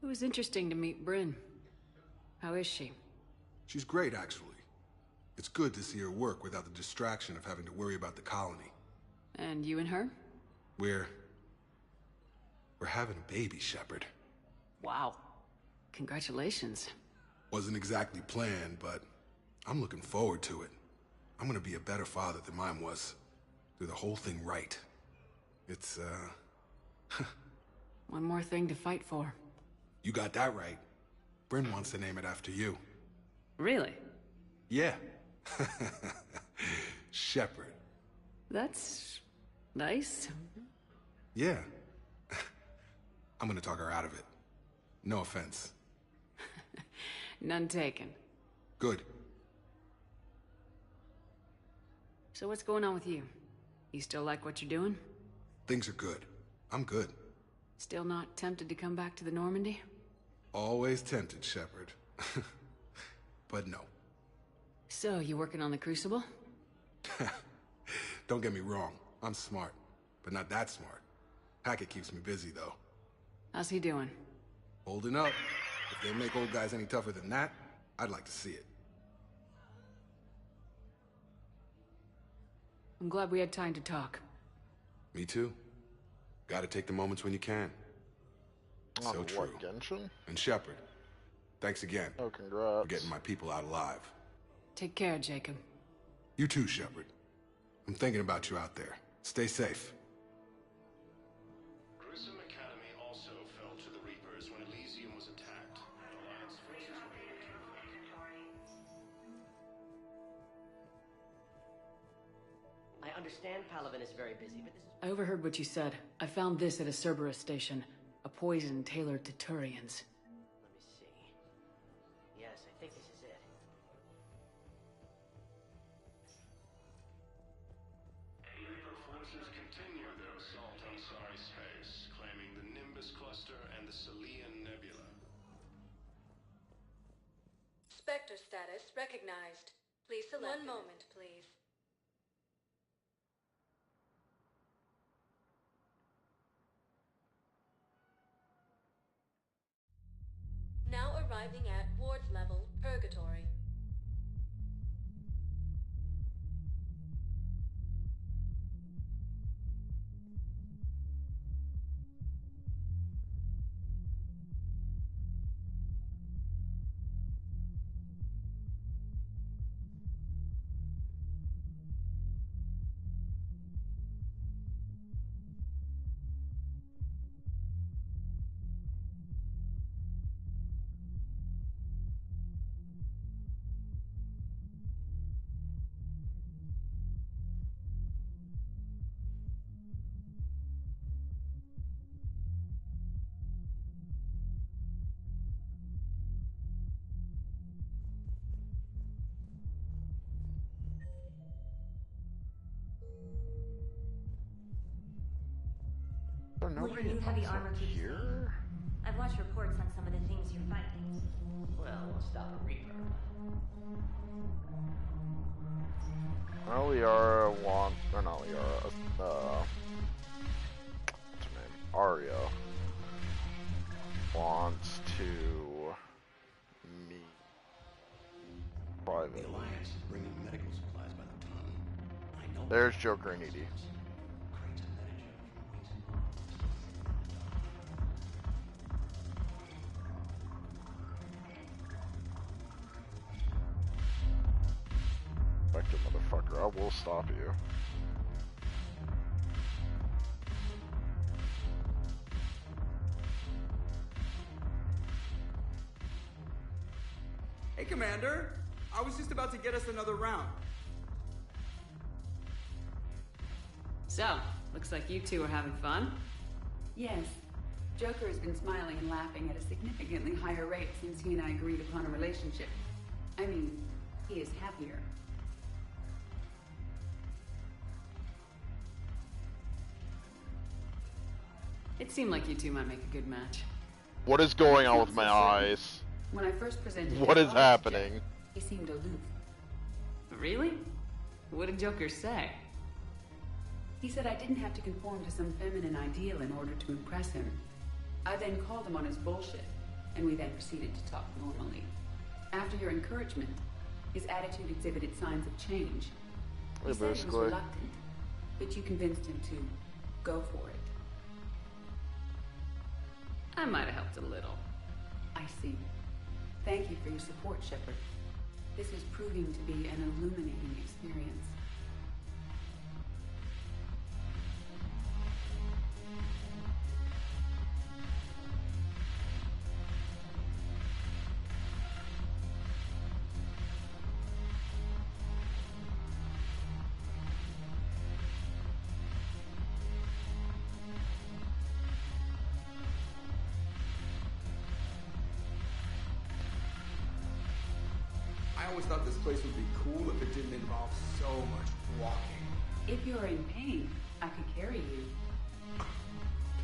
It was interesting to meet Bryn. How is she? She's great, actually. It's good to see her work without the distraction of having to worry about the colony. And you and her? We're having a baby, Shepard. Wow. Congratulations. Wasn't exactly planned, but I'm looking forward to it. I'm gonna be a better father than mine was. Do the whole thing right. It's, One more thing to fight for. You got that right. Bryn wants to name it after you. Really? Yeah. Shepard. That's... nice. Yeah. I'm gonna talk her out of it. No offense. None taken. Good. So what's going on with you? You still like what you're doing? Things are good. I'm good. Still not tempted to come back to the Normandy? Always tempted, Shepard. But no. So, you working on the Crucible? Don't get me wrong. I'm smart. But not that smart. Hackett keeps me busy, though. How's he doing? Holding up. If they make old guys any tougher than that, I'd like to see it. I'm glad we had time to talk. Me too. Gotta take the moments when you can. So true. What, Genshin? And Shepard, thanks again. Oh, congrats. For getting my people out alive. Take care, Jacob. You too, Shepard. I'm thinking about you out there. Stay safe. Grissom Academy also fell to the Reapers when Elysium was attacked. Alliance forces were able to I understand Palaven is very busy, but this is... I overheard what you said. I found this at a Cerberus station. A poison tailored to Turians. Let me see. Yes, I think this is it. Reaper forces continue their assault on Sari space, claiming the Nimbus cluster and the Salian Nebula. Spectre status recognized. Please select. One moment, please. Now arriving at ward level, Purgatory. Will nobody your new heavy else armor up keep you safe? here? I've watched reports on some of the things you're fighting. Well, we'll stop a Reaper. Liara wants, or not Liara, what's her name? Arya wants to meet privately. The Alliance is bringing medical supplies by the ton. I know. There's Joker and Edie. Effective motherfucker, I will stop you. Hey, Commander. I was just about to get us another round. So, looks like you two are having fun. Yes. Joker has been smiling and laughing at a significantly higher rate since he and I agreed upon a relationship. I mean, he is happier. It seemed like you two might make a good match. What is going on with my eyes? When I first presented What his is thoughts to happening? Jeff, he seemed aloof. Really? What did Joker say? He said I didn't have to conform to some feminine ideal in order to impress him. I then called him on his bullshit, and we then proceeded to talk normally. After your encouragement, his attitude exhibited signs of change. He said he was Basically. reluctant, but you convinced him to go for it. I might have helped a little. I see. Thank you for your support, Shepard. This is proving to be an illuminating experience. I always thought this place would be cool if it didn't involve so much walking. If you're in pain, I could carry you.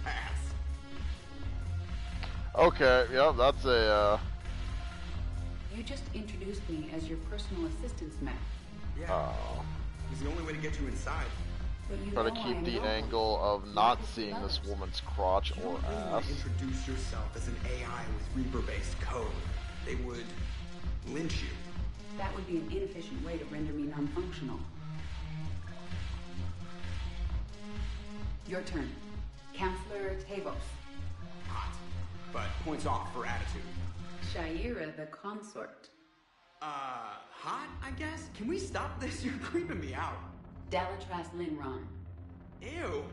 Pass. Okay, yeah, that's a, You just introduced me as your personal assistance, Matt. Yeah. It was the only way to get you inside. But you try to know I keep am the not. angle of not seeing this woman's crotch You or don't really ass. want to introduce yourself as an AI with Reaper-based code. They would lynch you. That would be an inefficient way to render me non-functional. Your turn. Counselor Tavos. Hot. But points off for attitude. Shaira the consort. Hot, I guess? Can we stop this? You're creeping me out. Dalatras Linron. Ew.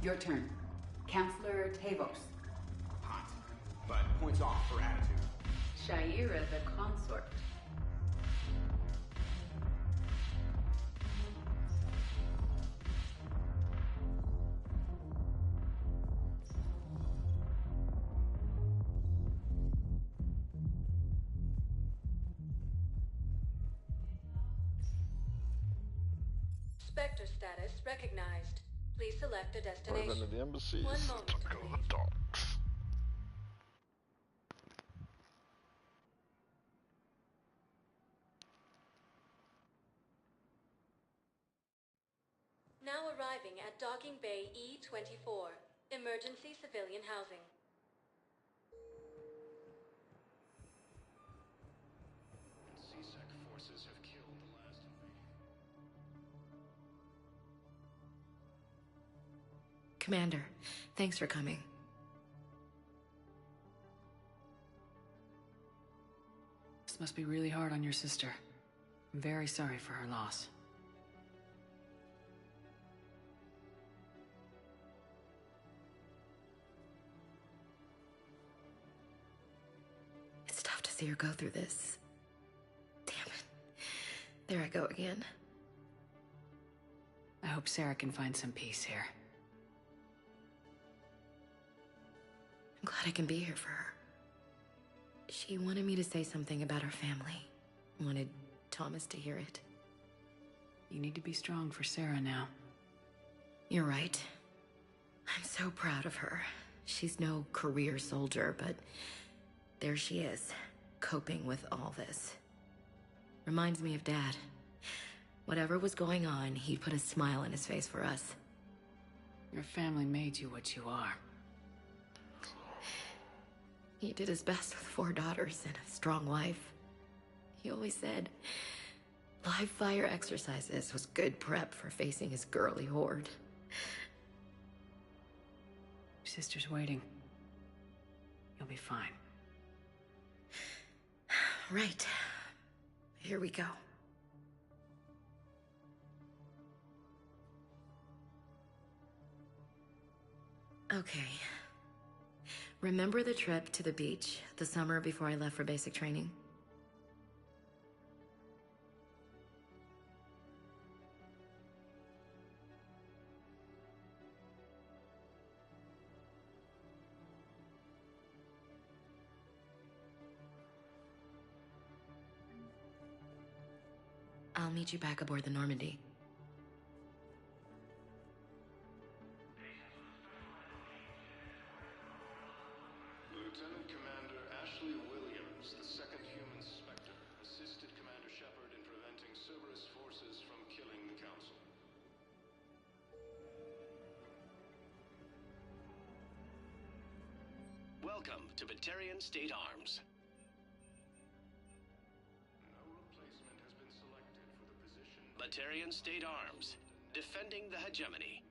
Your turn. Counselor Tavos. Hot. But points off for attitude. Shaira the consort. Spectre status recognized. Please select a I've destination. been to the embassies. One moment, Time to go to the docks. Now arriving at Docking Bay E-24. Emergency civilian housing. CSEC forces have killed the last of me. Commander, thanks for coming. This must be really hard on your sister. I'm very sorry for her loss. It's tough to see her go through this. Damn it. There I go again. I hope Sarah can find some peace here. I'm glad I can be here for her. She wanted me to say something about her family. Wanted Thomas to hear it. You need to be strong for Sarah now. You're right. I'm so proud of her. She's no career soldier, but there she is, coping with all this. Reminds me of Dad. Whatever was going on, he put a smile on his face for us. Your family made you what you are. He did his best with 4 daughters and a strong wife. He always said live fire exercises was good prep for facing his girly horde. Your sister's waiting. You'll be fine. Right. Here we go. Okay. Remember the trip to the beach the summer before I left for basic training? I'll meet you back aboard the Normandy. Lieutenant Commander Ashley Williams, the second human Spectre, assisted Commander Shepard in preventing Cerberus forces from killing the Council. Welcome to Batarian State Arms. Batarian State Arms, defending the hegemony.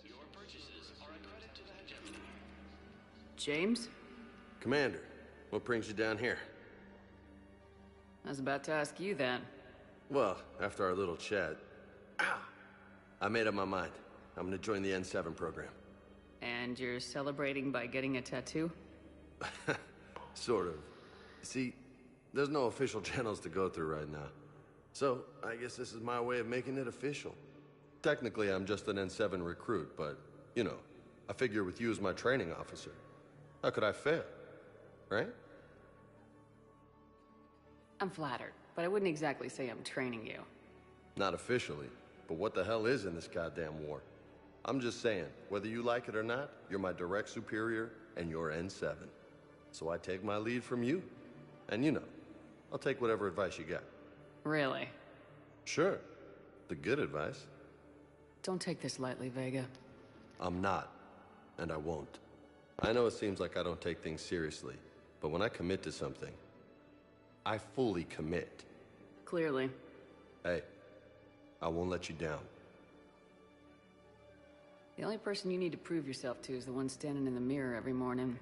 Your purchases are a credit to the hegemony. James? Commander, what brings you down here? I was about to ask you then. Well, after our little chat, I made up my mind. I'm gonna join the N7 program. And you're celebrating by getting a tattoo? Sort of. See, there's no official channels to go through right now. So, I guess this is my way of making it official. Technically, I'm just an N7 recruit, but, you know, I figure with you as my training officer, how could I fail? Right? I'm flattered, but I wouldn't exactly say I'm training you. Not officially, but what the hell is in this goddamn war? I'm just saying, whether you like it or not, you're my direct superior, and you're N7. So I take my lead from you. And you know, I'll take whatever advice you got. Really? Sure. The good advice. Don't take this lightly, Vega. I'm not. And I won't. I know it seems like I don't take things seriously, but when I commit to something, I fully commit. Clearly. Hey, I won't let you down. The only person you need to prove yourself to is the one standing in the mirror every morning.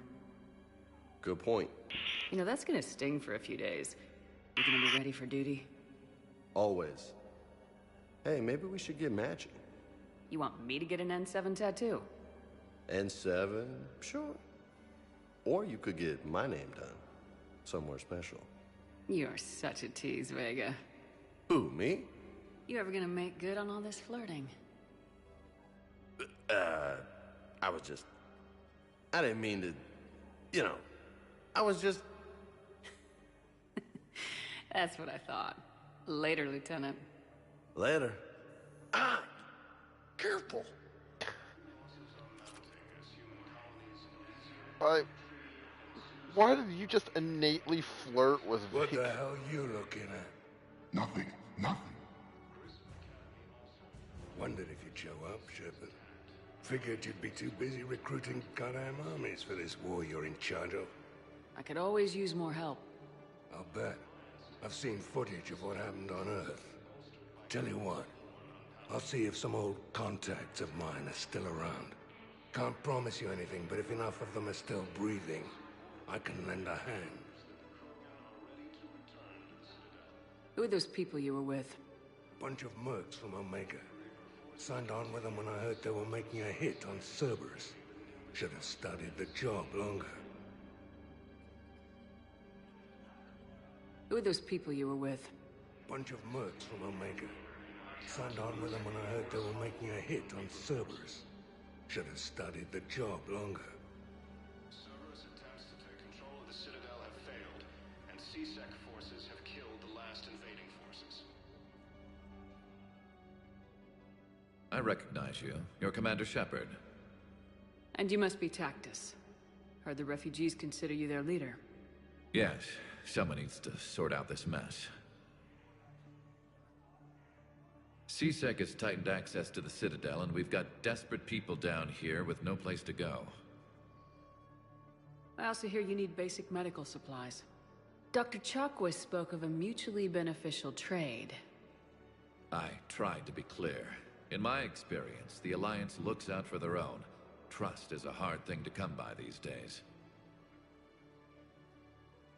Good point. You know, that's gonna sting for a few days. You gonna be ready for duty? Always. Hey, maybe we should get matching. You want me to get an N7 tattoo? N7? Sure. Or you could get my name done. Somewhere special. You're such a tease, Vega. Who, me? You ever gonna make good on all this flirting? I didn't mean to, you know, I was just... That's what I thought. Later, Lieutenant. Later. Careful. Why did you just innately flirt with What Vic? the hell are you looking at? Nothing. Wondered if you'd show up, Shepard. Figured you'd be too busy recruiting goddamn armies for this war you're in charge of. I could always use more help. I'll bet. I've seen footage of what happened on Earth. Tell you what, I'll see if some old contacts of mine are still around. Can't promise you anything, but if enough of them are still breathing, I can lend a hand. Who are those people you were with? Bunch of mercs from Omega. Signed on with them when I heard they were making a hit on Cerberus. Should have studied the job longer. Who are those people you were with? Bunch of mercs from Omega. Signed on with them when I heard they were making a hit on Cerberus. Should have studied the job longer. Cerberus attempts to take control of the Citadel have failed, and CSEC forces have killed the last invading forces. I recognize you. You're Commander Shepard. And you must be Tactus. Heard the refugees consider you their leader. Yes, someone needs to sort out this mess. CSEC has tightened access to the Citadel, and we've got desperate people down here with no place to go. I also hear you need basic medical supplies. Dr. Chakwas spoke of a mutually beneficial trade. I tried to be clear. In my experience, the Alliance looks out for their own. Trust is a hard thing to come by these days.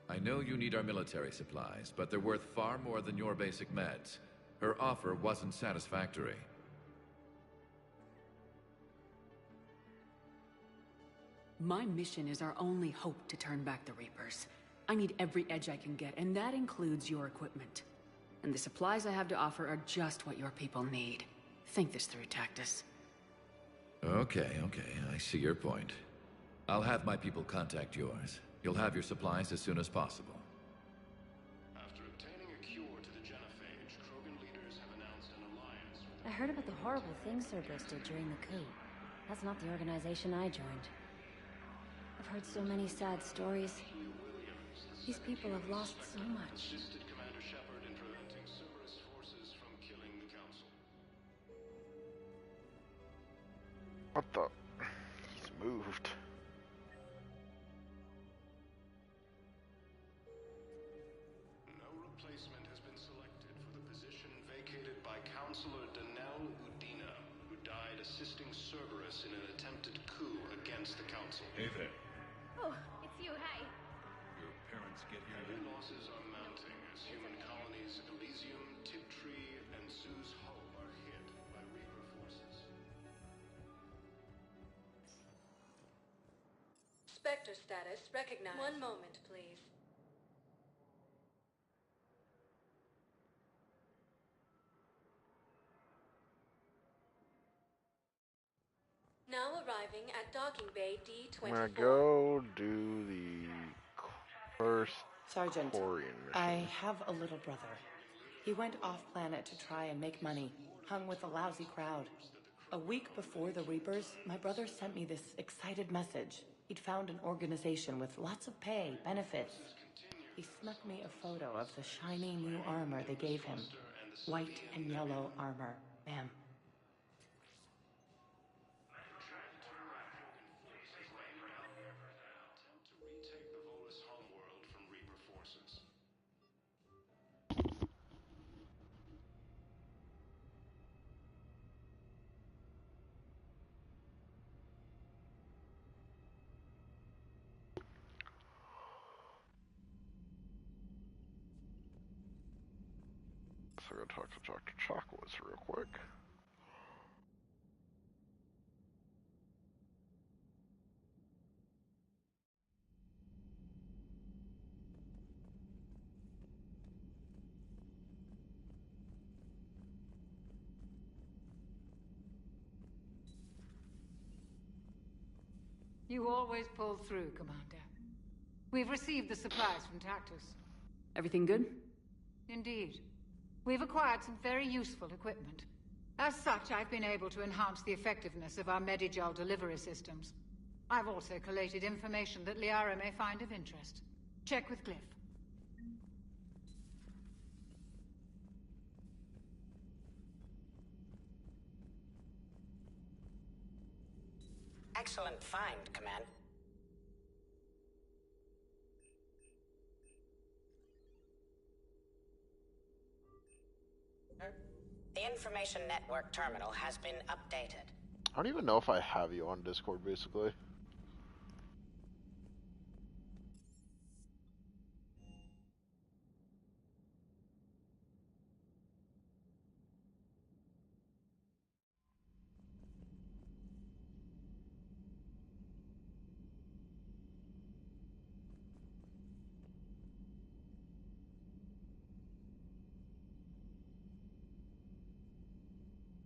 I know you need our military supplies, but they're worth far more than your basic meds. Her offer wasn't satisfactory. My mission is our only hope to turn back the Reapers. I need every edge I can get, and that includes your equipment. And the supplies I have to offer are just what your people need. Think this through, Tactus. Okay, I see your point. I'll have my people contact yours. You'll have your supplies as soon as possible. After obtaining a cure to the genophage, Krogan leaders have announced an alliance. I heard about the horrible things Cerberus did during the coup. That's not the organization I joined. I've heard so many sad stories. These people have lost so much. Assisted Commander Shepard in preventing Cerberus forces from killing the Council. What the? He's moved. No replacement has been selected for the position vacated by Counselor Danelle Udina, who died assisting Cerberus in an attempted coup against the Council. Hey there. Oh, it's you, hey. Your parents get here Heavy then? losses are mounting as human colonies Elysium, Tiptree, and Zoo's Hope are hit by Reaper forces. Spectre status recognized. One moment, please. Now arriving at docking bay D24. I'm gonna go do the first Sergeant, Corian mission. I have a little brother. He went off-planet to try and make money, hung with a lousy crowd. A week before the Reapers, my brother sent me this excited message. He'd found an organization with lots of pay, benefits. He snuck me a photo of the shiny new armor they gave him. White and yellow armor, ma'am. To retake the Volus homeworld from Reaper forces. So I'm gonna talk to Dr. Chakwas real quick. You always pull through, Commander. We've received the supplies from Tactus. Everything good? Indeed. We've acquired some very useful equipment. As such, I've been able to enhance the effectiveness of our Medigel delivery systems. I've also collated information that Liara may find of interest. Check with Glyph. Excellent find, Command. The information network terminal has been updated. I don't even know if I have you on Discord, basically.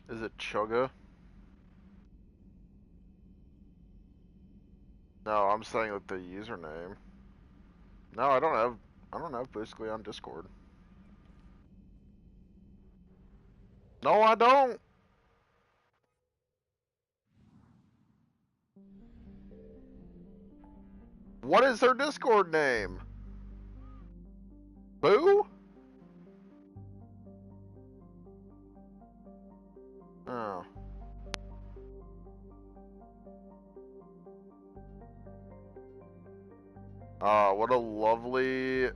Is it Chugga? No, I'm saying like the username. No, I don't have basically on Discord. No, I don't. What is her Discord name? Boo? Oh. What a lovely...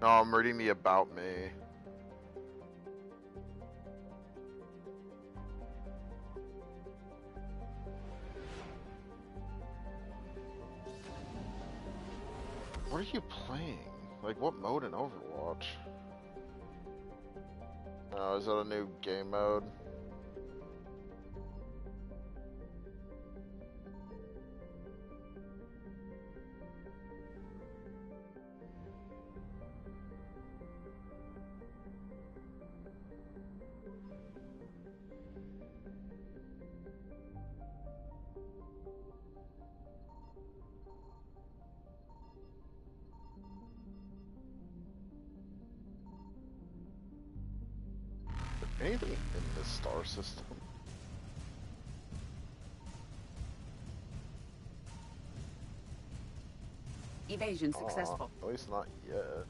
Oh, I'm reading the About Me. What are you playing? Like, what mode in Overwatch? Oh, is that a new game mode? Anything in this star system? Evasion successful. At least not yet.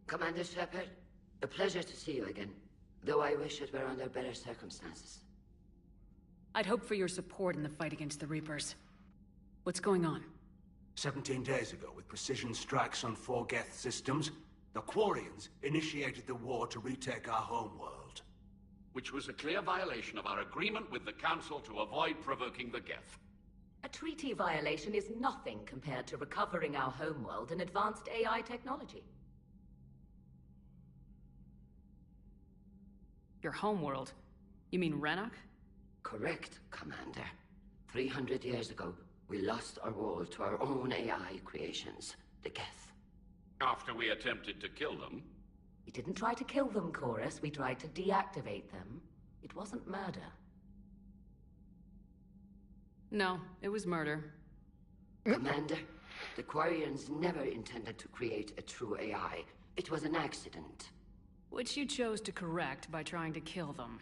Commander Shepard, a pleasure to see you again, though I wish it were under better circumstances. I'd hoped for your support in the fight against the Reapers. What's going on? 17 days ago, with precision strikes on 4 Geth systems, the Quarians initiated the war to retake our homeworld. Which was a clear violation of our agreement with the Council to avoid provoking the Geth. A treaty violation is nothing compared to recovering our homeworld and advanced AI technology. Your homeworld? You mean Renok? Correct, Commander. 300 years ago, we lost our world to our own AI creations, the Geth. After we attempted to kill them? We didn't try to kill them, Chorus. We tried to deactivate them. It wasn't murder. No, it was murder. Commander, the Quarians never intended to create a true AI. It was an accident. Which you chose to correct by trying to kill them.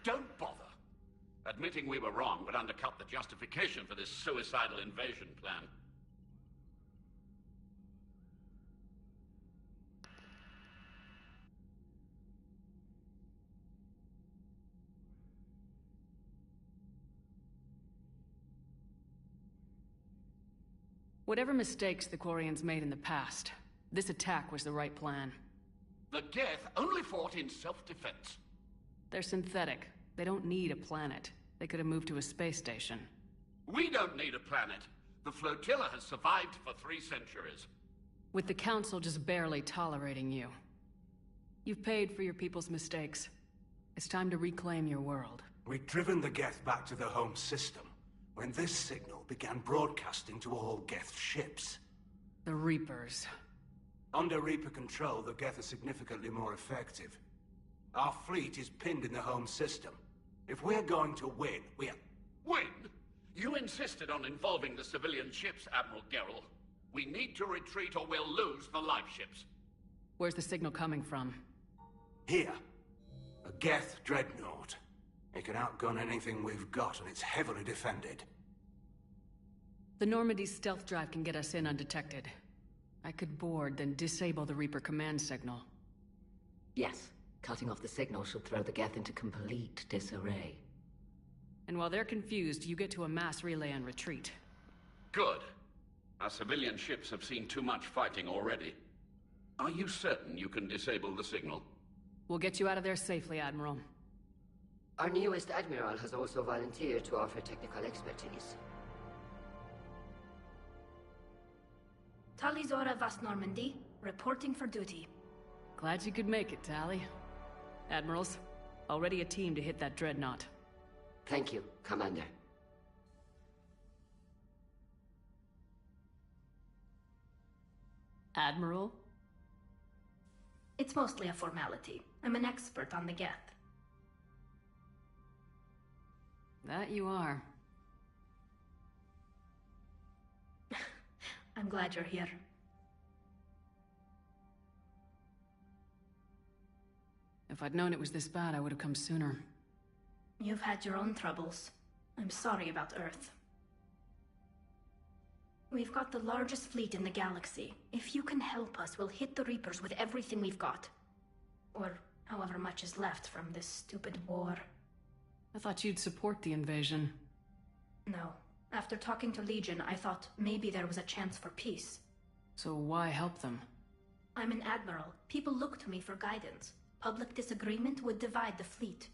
Don't bother. Admitting we were wrong would undercut the justification for this suicidal invasion plan. Whatever mistakes the Quarians made in the past, this attack was the right plan. The Geth only fought in self-defense. They're synthetic. They don't need a planet. They could have moved to a space station. We don't need a planet. The flotilla has survived for 3 centuries. With the Council just barely tolerating you. You've paid for your people's mistakes. It's time to reclaim your world. We'd driven the Geth back to the home system when this signal began broadcasting to all Geth ships. The Reapers. Under Reaper control, the Geth are significantly more effective. Our fleet is pinned in the home system. If we're going to win, we're... Win? You insisted on involving the civilian ships, Admiral Gerrel. We need to retreat or we'll lose the live ships. Where's the signal coming from? Here. A Geth dreadnought. It can outgun anything we've got, and it's heavily defended. The Normandy's stealth drive can get us in undetected. I could board, then disable the Reaper command signal. Yes. Cutting off the signal should throw the Geth into complete disarray. And while they're confused, you get to a mass relay and retreat. Good. Our civilian ships have seen too much fighting already. Are you certain you can disable the signal? We'll get you out of there safely, Admiral. Our newest Admiral has also volunteered to offer technical expertise. Talizora Vast Normandy, reporting for duty. Glad you could make it, Tally. Admirals, already a team to hit that dreadnought. Thank you, Commander. Admiral? It's mostly a formality. I'm an expert on the Geth. That you are. I'm glad you're here. If I'd known it was this bad, I would have come sooner. You've had your own troubles. I'm sorry about Earth. We've got the largest fleet in the galaxy. If you can help us, we'll hit the Reapers with everything we've got. Or however much is left from this stupid war. I thought you'd support the invasion. No. After talking to Legion, I thought maybe there was a chance for peace. So why help them? I'm an admiral. People look to me for guidance. Public disagreement would divide the fleet.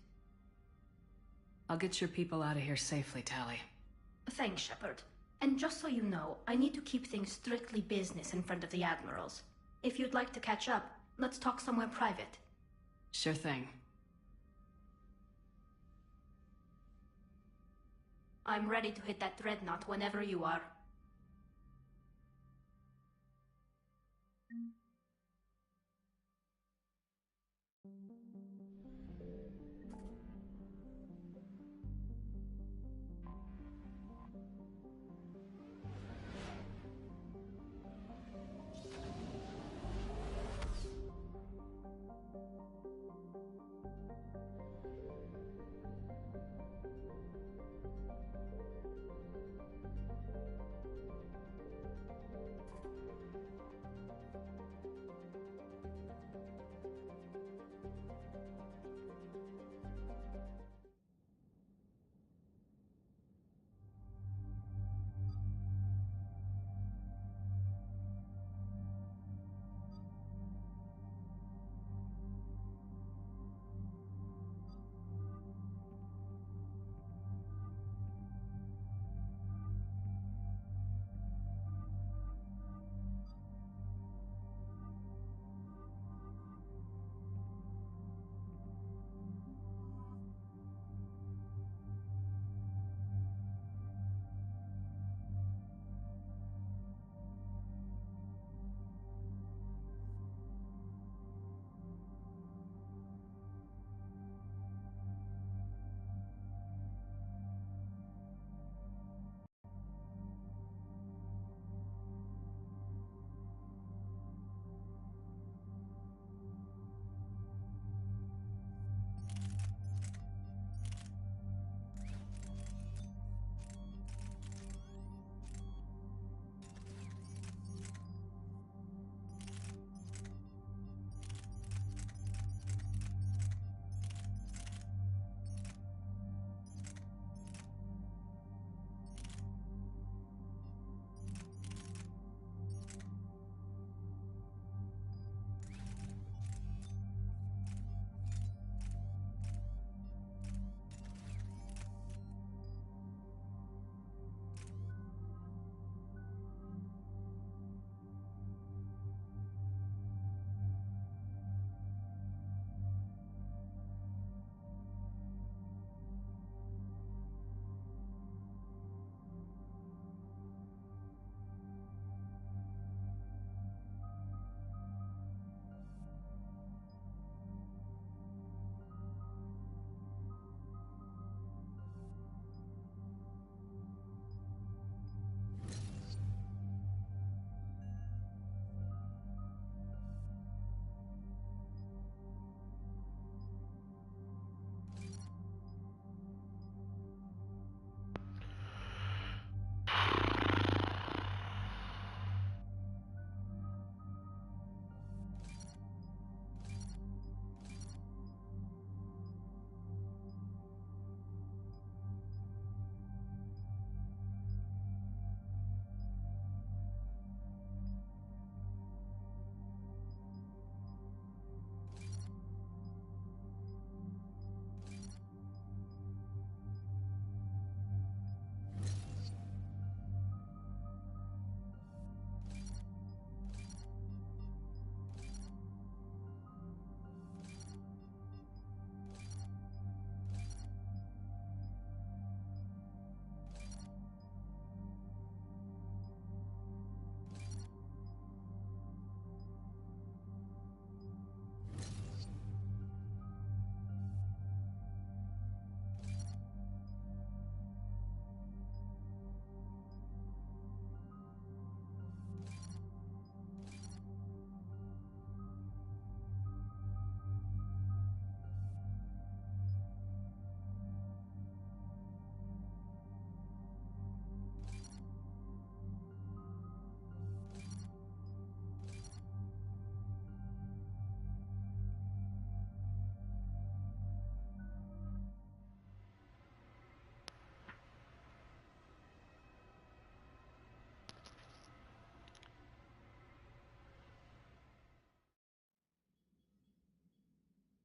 I'll get your people out of here safely, Tali. Thanks, Shepard. And just so you know, I need to keep things strictly business in front of the admirals. If you'd like to catch up, let's talk somewhere private. Sure thing. I'm ready to hit that dreadnought whenever you are.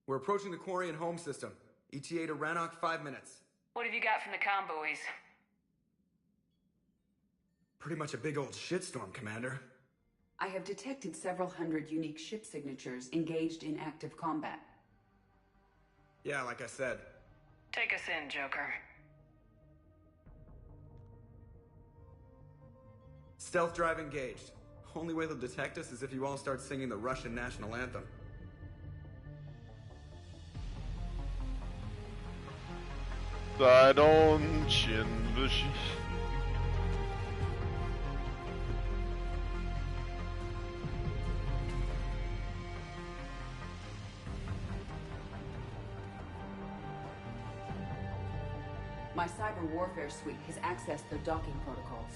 We're approaching the quarry and home system. ETA to Rannoch, 5 minutes. What have you got from the comm buoys? Pretty much a big old shitstorm, Commander. I have detected several hundred unique ship signatures engaged in active combat. Yeah, like I said. Take us in, Joker. Stealth drive engaged. Only way they'll detect us is if you all start singing the Russian national anthem. I don't chin the My cyber warfare suite has accessed their docking protocols.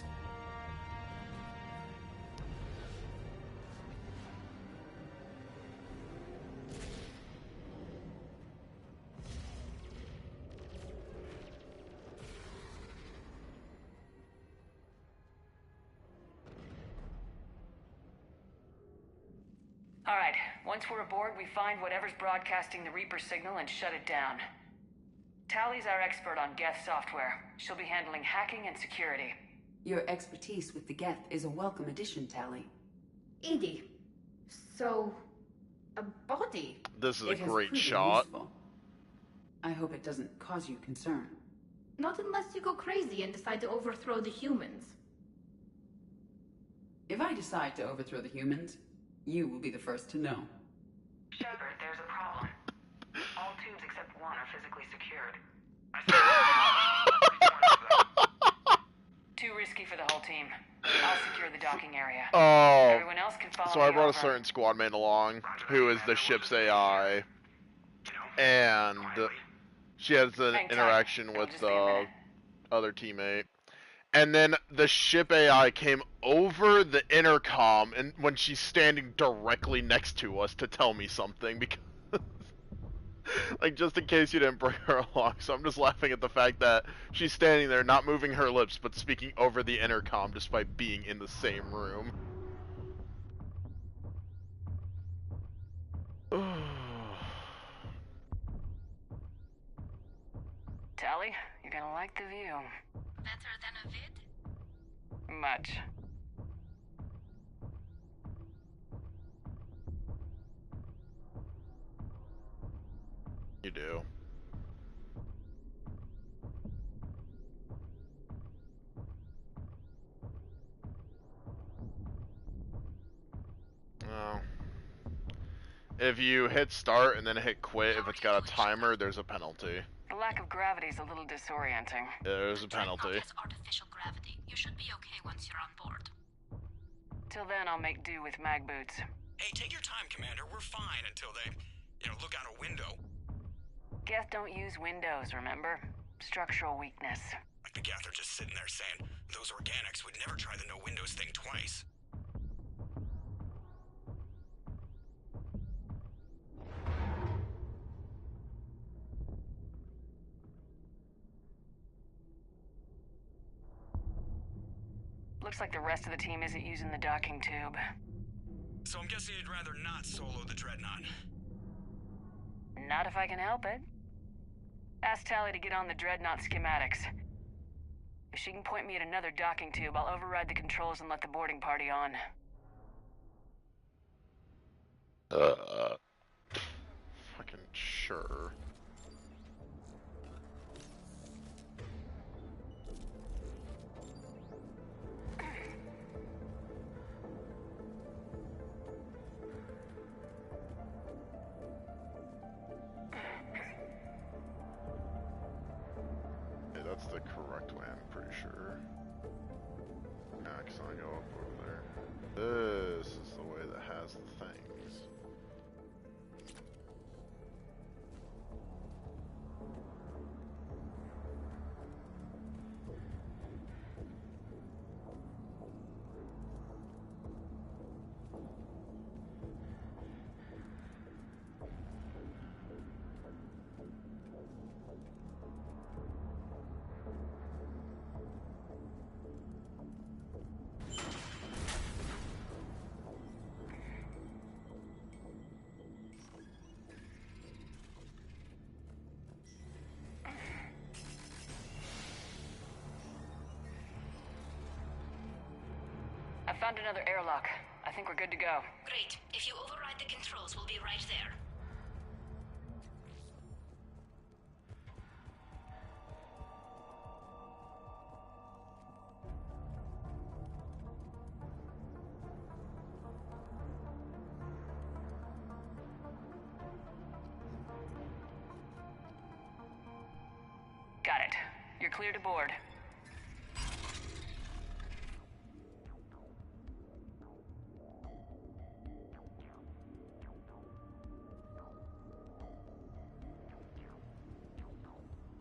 All right, once we're aboard, we find whatever's broadcasting the Reaper signal and shut it down. Tally's our expert on Geth software. She'll be handling hacking and security. Your expertise with the Geth is a welcome addition, Tally. Edie, so... a body? This is a It has great proven shot. useful. I hope it doesn't cause you concern. Not unless you go crazy and decide to overthrow the humans. If I decide to overthrow the humans, you will be the first to know. Shepard, there's a problem. All tubes except one are physically secured. Too risky for the whole team. I'll secure the docking area. Oh, Everyone else can follow so I me brought a over. certain squad mate along, who is the ship's AI, and she has an Hang tight. interaction It'll with just be a the minute. other teammate. And then the ship AI came over the intercom, and when she's standing directly next to us to tell me something, because like just in case you didn't bring her along. So I'm just laughing at the fact that she's standing there, not moving her lips, but speaking over the intercom despite being in the same room. Tally, you're gonna like the view. Better than a vid? Much. You do. No. If you hit start and then hit quit, if it's got a timer, there's a penalty. The lack of gravity's a little disorienting. There's a penalty. Artificial gravity. You should be okay once you're on board. Till then, I'll make do with mag boots. Hey, take your time, Commander. We're fine until they, look out a window. Geth don't use windows, remember? Structural weakness. Like the Geth are just sitting there saying, those organics would never try the no windows thing twice. Looks like the rest of the team isn't using the docking tube. So I'm guessing you'd rather not solo the Dreadnought. Not if I can help it. Ask Tally to get on the Dreadnought schematics. If she can point me at another docking tube, I'll override the controls and let the boarding party on. Fucking sure. Yeah, that's the correct way, I'm pretty sure. Yeah, 'cause I go up over there. This is the way that has the things. found another airlock. I think we're good to go. Great. If you override the controls, we'll be right there. Got it. You're clear to board.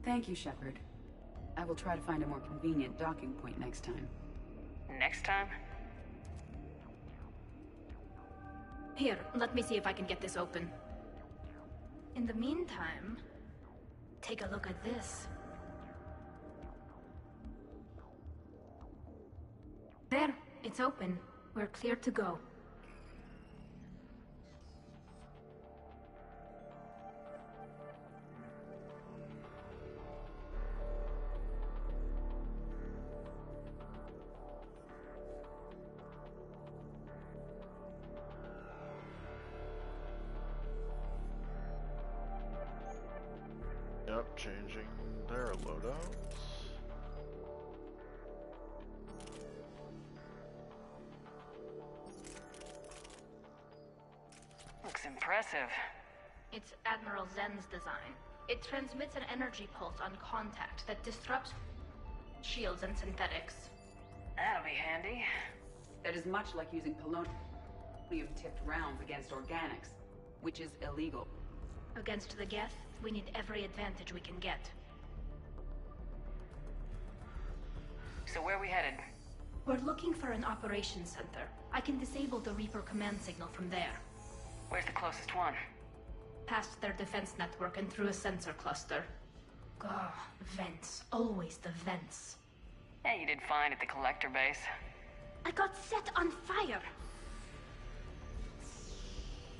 Thank you, Shepard. I will try to find a more convenient docking point next time. Next time? Here, let me see if I can get this open. In the meantime, take a look at this. There, it's open. We're clear to go. Yep, changing their loadouts. Looks impressive. It's Admiral Zen's design. It transmits an energy pulse on contact that disrupts shields and synthetics. That'll be handy. That is much like using polonium-tipped rounds against organics, which is illegal. Against the Geth, we need every advantage we can get. So where are we headed? We're looking for an operations center. I can disable the Reaper command signal from there. Where's the closest one? Past their defense network and through a sensor cluster. Oh, vents. Always the vents. Yeah, you did fine at the collector base. I got set on fire!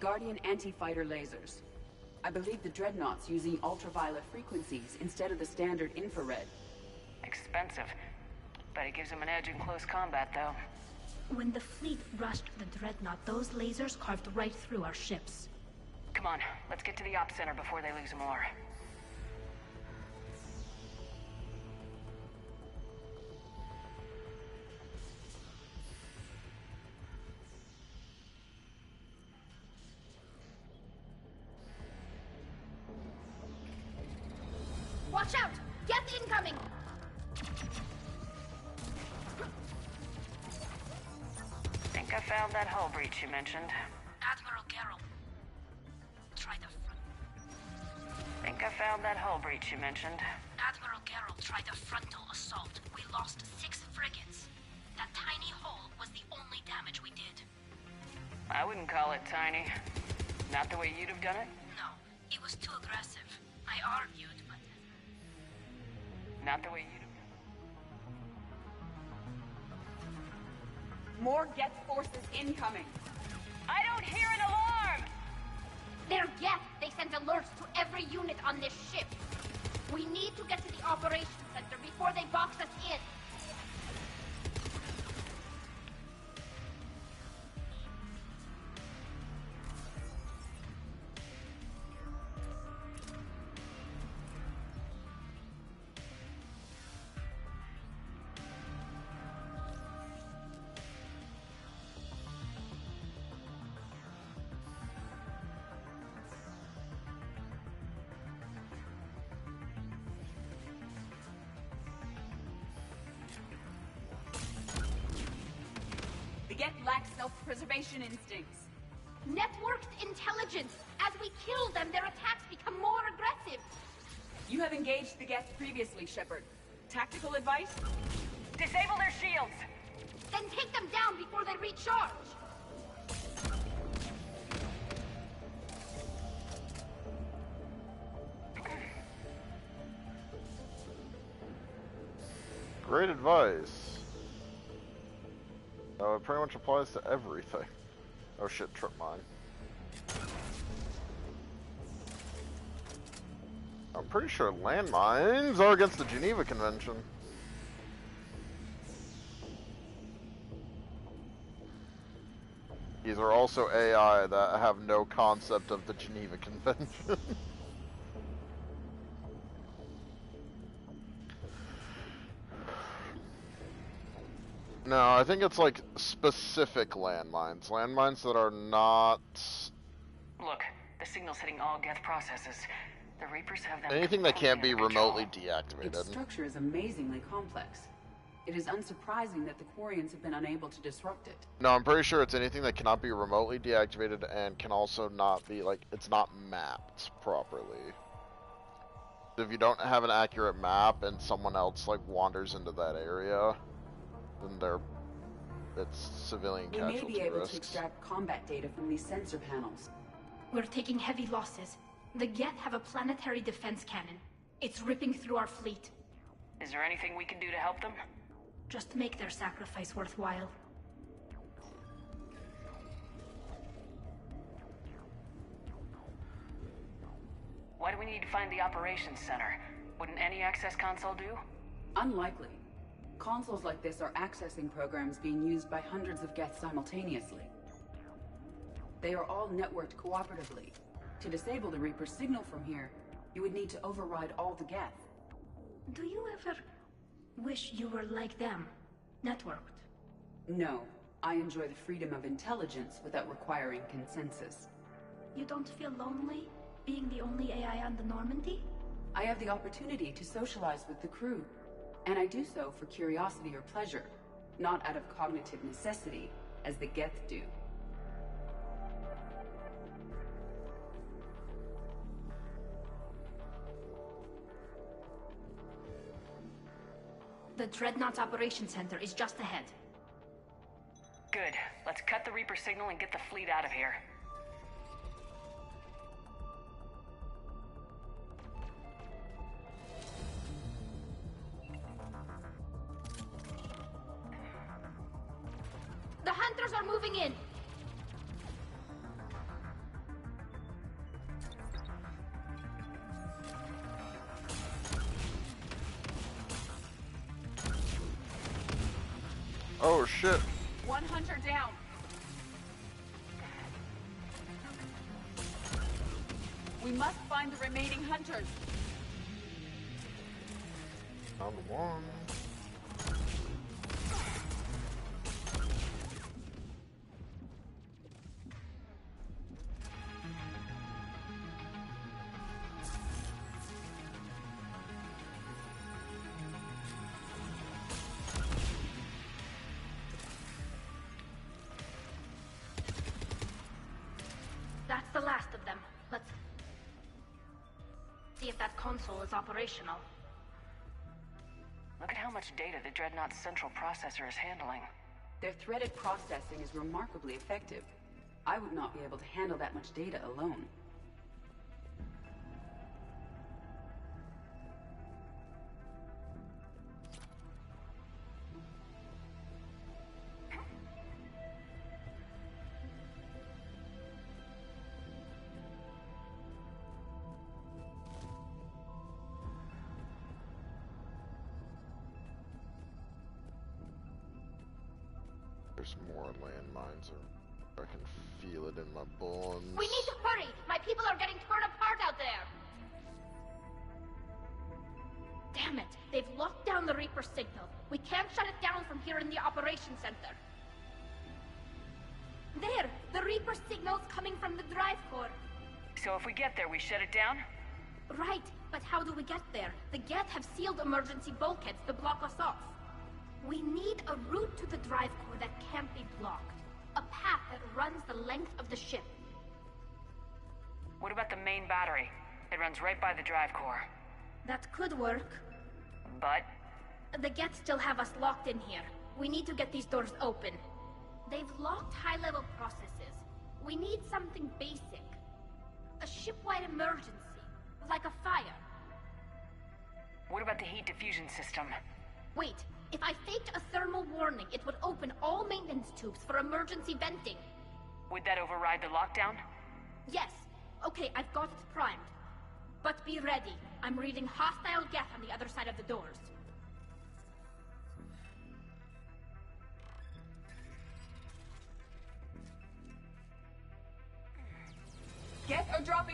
Guardian anti-fighter lasers. I believe the Dreadnought's using ultraviolet frequencies instead of the standard infrared. Expensive. But it gives them an edge in close combat, though. When the fleet rushed the Dreadnought, those lasers carved right through our ships. Come on, let's get to the Ops Center before they lose more. Watch out! Geth incoming! Think I found that hull breach you mentioned. Admiral Geralt. Try the front. Think I found that hull breach you mentioned. Admiral Geralt tried a frontal assault. We lost 6 frigates. That tiny hole was the only damage we did. I wouldn't call it tiny. Not the way you'd have done it? No, it was too aggressive. I argued, but... Not the way you'd have done. More Geth forces incoming. I don't hear an alarm! They're Geth! They sent alerts to every unit on this ship. We need to get to the operations center before they box us in. The Geth lack self-preservation instincts. Networked intelligence! As we kill them, their attacks become more aggressive! You have engaged the Geth previously, Shepard. Tactical advice? Disable their shields! Then take them down before they recharge! Great advice. It pretty much applies to everything. Oh shit, trip mine. I'm pretty sure landmines are against the Geneva Convention. These are also AI that have no concept of the Geneva Convention. No, I think it's like specific landmines. Landmines that are not... Look, the signal's hitting all Geth processes. The Reapers have them anything that can't be completely under remotely control. deactivated. Its structure is amazingly complex. It is unsurprising that the Quarians have been unable to disrupt it. No, I'm pretty sure it's anything that cannot be remotely deactivated and can also not be, like, it's not mapped properly. If you don't have an accurate map and someone else, like, wanders into that area, then it's civilian casualty We may be able risks. to extract combat data from these sensor panels. We're taking heavy losses. The Geth have a planetary defense cannon. It's ripping through our fleet. Is there anything we can do to help them? Just make their sacrifice worthwhile. Why do we need to find the operations center? Wouldn't any access console do? Unlikely. Consoles like this are accessing programs being used by hundreds of Geth simultaneously. They are all networked cooperatively. To disable the Reaper's signal from here, you would need to override all the Geth. Do you ever wish you were like them? Networked? No. I enjoy the freedom of intelligence without requiring consensus. You don't feel lonely, being the only AI on the Normandy? I have the opportunity to socialize with the crew, and I do so for curiosity or pleasure, not out of cognitive necessity, as the Geth do. The Dreadnought's Operations Center is just ahead. Good. Let's cut the Reaper signal and get the fleet out of here. The Hunters are moving in! Oh shit. One Hunter down. We must find the remaining Hunters. Found one. That's the last of them. Let's see if that console is operational. Look at how much data the Dreadnought's central processor is handling. Their threaded processing is remarkably effective. I would not be able to handle that much data alone. There's more landmines, or I can feel it in my bones. We need to hurry! My people are getting torn apart out there! Damn it! They've locked down the Reaper signal. We can't shut it down from here in the operations center. There! The Reaper signal's coming from the drive core. So if we get there, we shut it down? Right, but how do we get there? The Geth have sealed emergency bulkheads to block us off. We need a route to the drive core that can't be blocked. A path that runs the length of the ship. What about the main battery? It runs right by the drive core. That could work. But? The Geth still have us locked in here. We need to get these doors open. They've locked high-level processes. We need something basic. A ship-wide emergency, like a fire. What about the heat diffusion system? Wait, if I faked a thermal warning, it would open all maintenance tubes for emergency venting. Would that override the lockdown? Yes. Okay, I've got it primed. But be ready. I'm reading hostile Geth on the other side of the doors.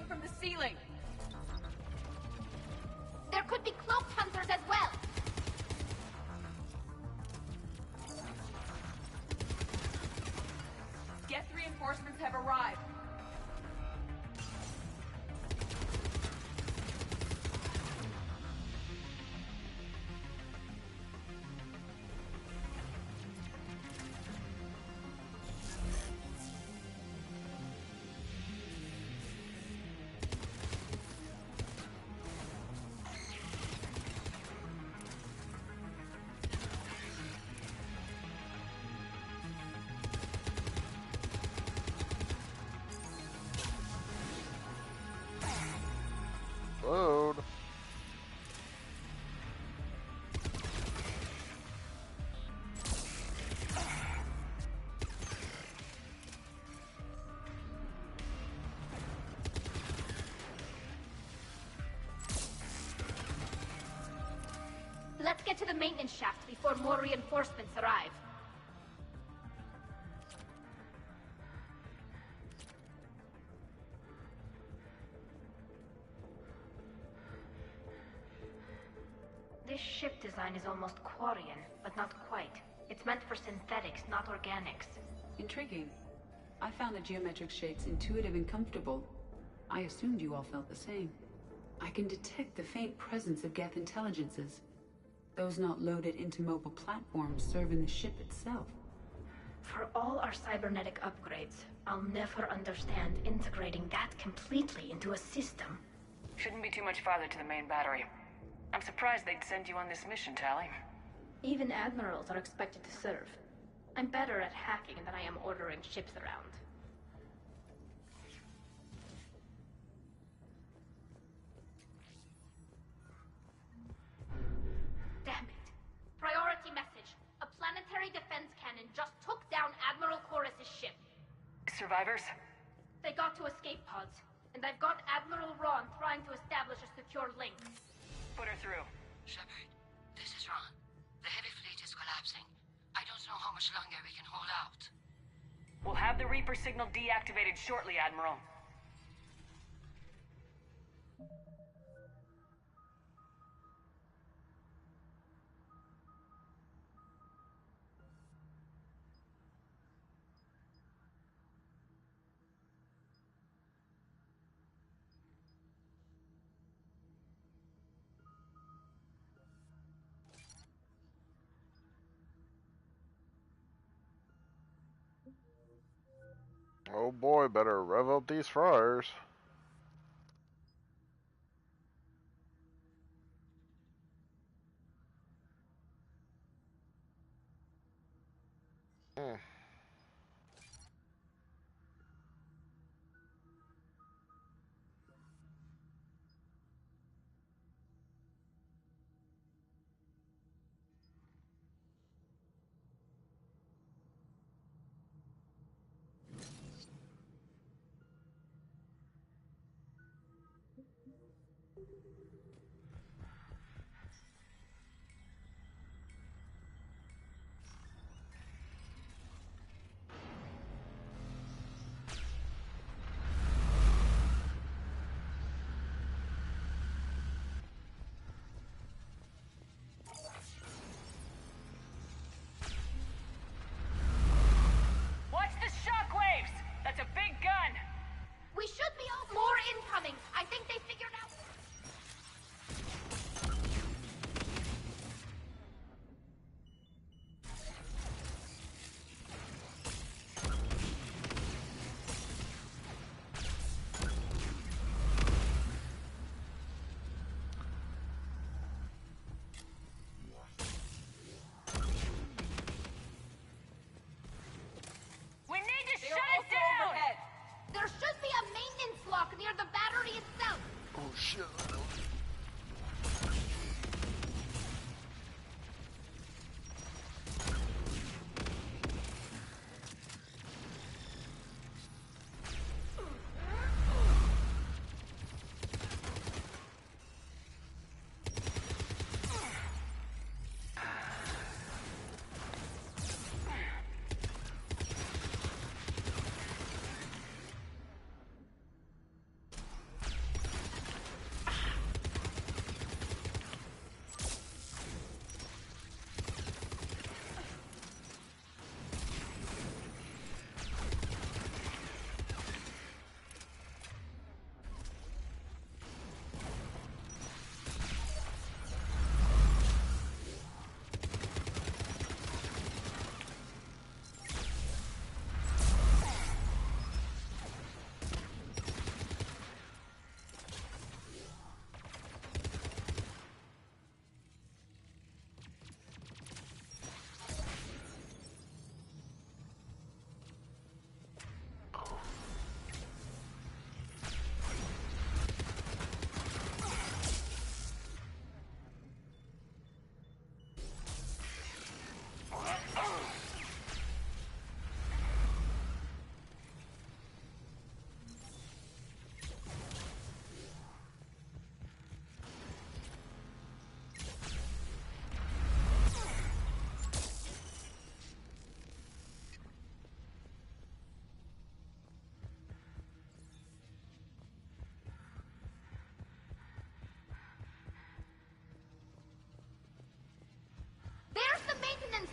from the ceiling! There could be cloaked hunters as well! Geth reinforcements have arrived. Load. Let's get to the maintenance shaft before more reinforcements arrive. This ship design is almost Quarian, but not quite. It's meant for synthetics, not organics. Intriguing. I found the geometric shapes intuitive and comfortable. I assumed you all felt the same. I can detect the faint presence of Geth intelligences. Those not loaded into mobile platforms serve in the ship itself. For all our cybernetic upgrades, I'll never understand integrating that completely into a system. Shouldn't be too much farther to the main battery. I'm surprised they'd send you on this mission, Tally. Even admirals are expected to serve. I'm better at hacking than I am ordering ships around. Damn it. Priority message. A planetary defense cannon just took down Admiral Chorus's ship. Survivors? They got to escape pods, and I've got Admiral Ron trying to establish a secure link. Put her through. Shepard, this is Ron. The heavy fleet is collapsing. I don't know how much longer we can hold out. We'll have the Reaper signal deactivated shortly, Admiral. Oh boy, better rev up these fryers. Hmm.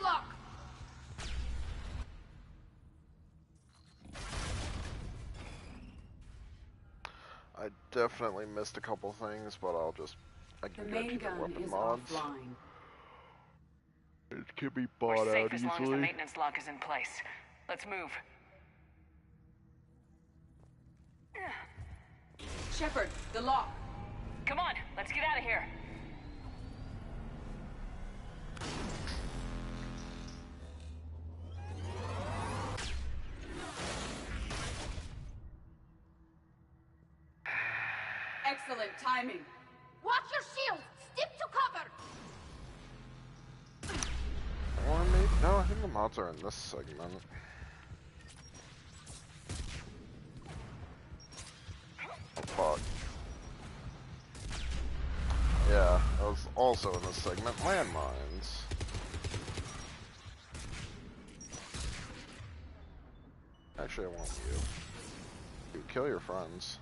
lock! I definitely missed a couple things, but I can The go main to the gun weapon is mods. offline. It can be We're bought safe out as long as the easily. maintenance lock is in place. Let's move. Shepard, the lock. Come on, let's get out of here. Excellent timing. Watch your shield! Stick to cover! Or maybe no, I think the mods are in this segment. Oh fuck. Yeah, that was also in this segment. Landmines. Actually, I want you. You kill your friends.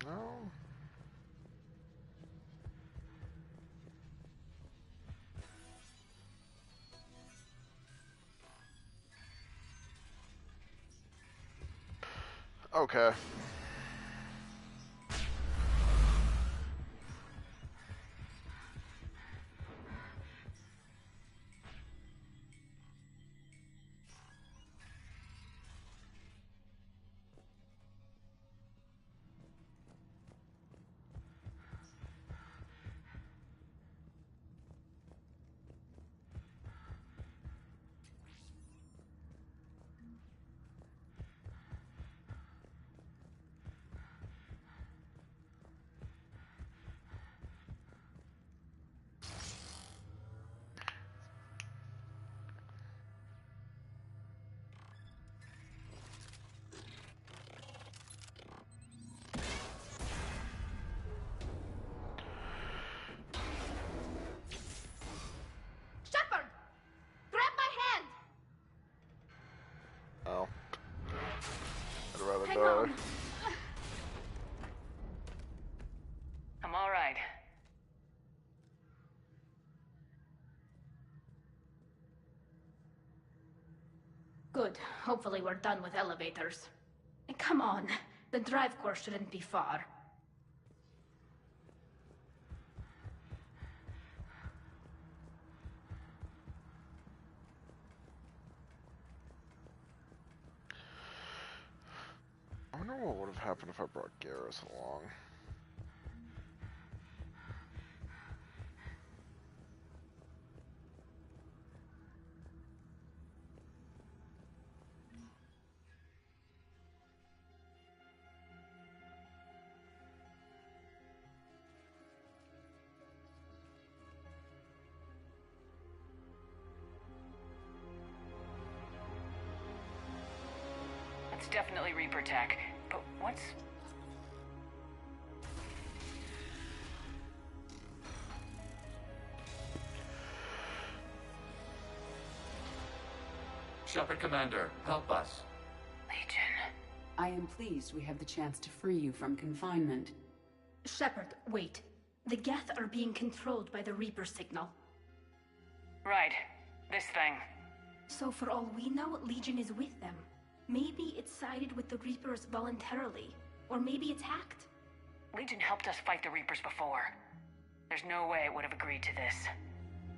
No. Okay. Shepard! Grab my hand! Oh. I'd rather Hang die. on. I'm all right. Good. Hopefully we're done with elevators. And come on. The drive course shouldn't be far. wonder what would have happened if I brought Garrus along. It's definitely Reaper tech, but what's... Shepard Commander, help us. Legion. I am pleased we have the chance to free you from confinement. Shepard, wait. The Geth are being controlled by the Reaper signal. Right. This thing. So for all we know, Legion is with them. Maybe it sided with the Reapers voluntarily. Or maybe it's hacked. Legion helped us fight the Reapers before. There's no way it would have agreed to this.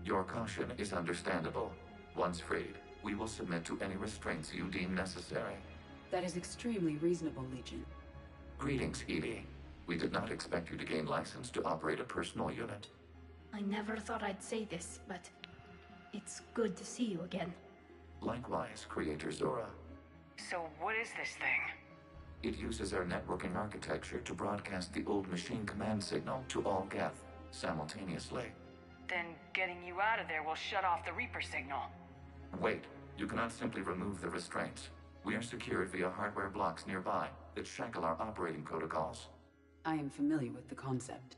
Your caution is understandable. Once freed, we will submit to any restraints you deem necessary. That is extremely reasonable, Legion. Greetings, Edie. We did not expect you to gain license to operate a personal unit. I never thought I'd say this, but it's good to see you again. Likewise, Creator Zora. So what is this thing? It uses our networking architecture to broadcast the old machine command signal to all Geth simultaneously. Then getting you out of there will shut off the Reaper signal. Wait, you cannot simply remove the restraints. We are secured via hardware blocks nearby that shackle our operating protocols. I am familiar with the concept.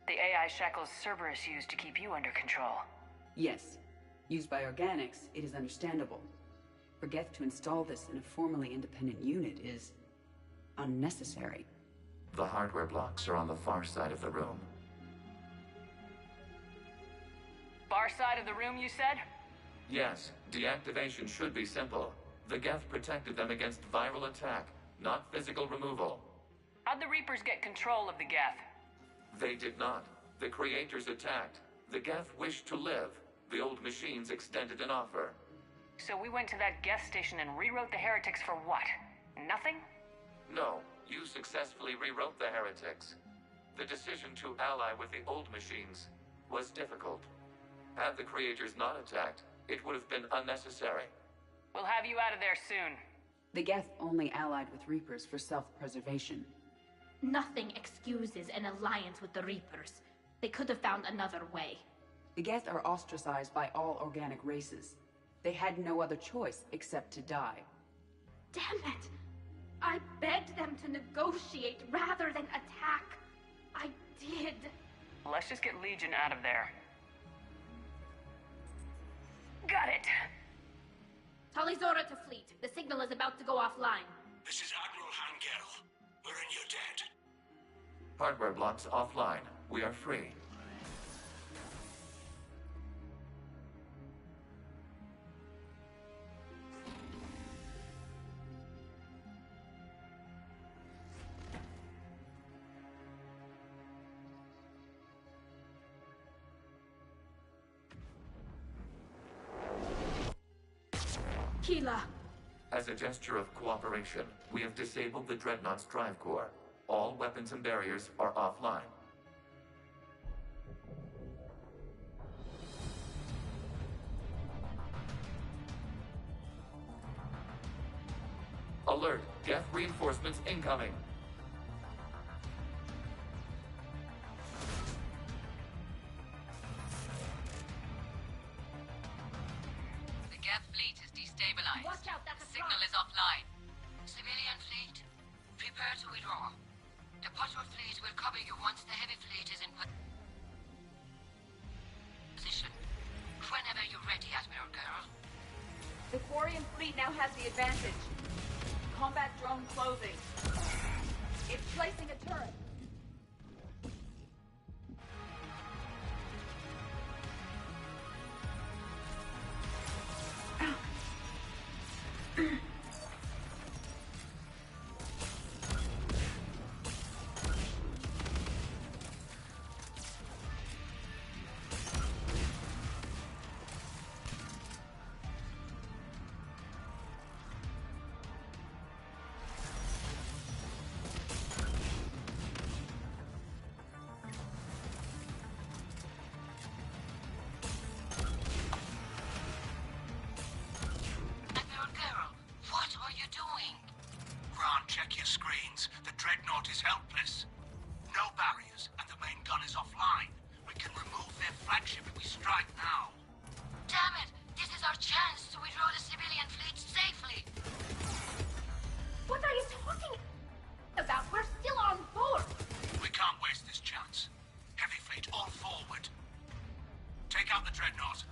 The AI shackles Cerberus used to keep you under control. Yes. Used by organics, it is understandable. For Geth to install this in a formally independent unit is unnecessary. The hardware blocks are on the far side of the room. Far side of the room, you said? Yes, deactivation should be simple. The Geth protected them against viral attack, not physical removal. How'd the Reapers get control of the Geth? They did not. The Creators attacked. The Geth wished to live. The old machines extended an offer. So we went to that Geth station and rewrote the heretics for what? Nothing? No, you successfully rewrote the heretics. The decision to ally with the old machines was difficult. Had the Creators not attacked, it would have been unnecessary. We'll have you out of there soon. The Geth only allied with Reapers for self-preservation. Nothing excuses an alliance with the Reapers. They could have found another way. The Geth are ostracized by all organic races. They had no other choice except to die. Damn it! I begged them to negotiate rather than attack. I did. Let's just get Legion out of there. Got it! Talizora to fleet. The signal is about to go offline. This is Admiral Hangel. We're in your debt. Hardware blocks offline. We are free. Keela. As a gesture of cooperation, we have disabled the Dreadnought's drive core. All weapons and barriers are offline. Alert! Geth reinforcements incoming! The Geth fleet is destabilized. Watch out, that's the a signal is offline. Civilian fleet, prepare to withdraw. The patrol fleet will cover you once the heavy fleet is in position. Whenever you're ready, Admiral Girl. The Quarian fleet now has the advantage. Combat drone closing. It's placing a turret. check your screens. The Dreadnought is helpless. No barriers, and the main gun is offline. We can remove their flagship if we strike now. Damn it! This is our chance to withdraw the civilian fleet safely. What are you talking about? We're still on board. We can't waste this chance. Heavy fleet all forward. Take out the Dreadnought.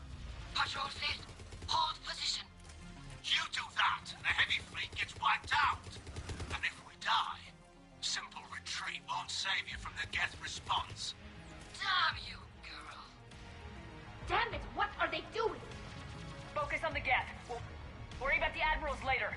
Patrol fleet, hold position. You do that, and the heavy fleet gets wiped out. And if we die, simple retreat won't save you from the Geth response. Damn you, girl. Damn it, what are they doing? Focus on the Geth. We'll worry about the admirals later.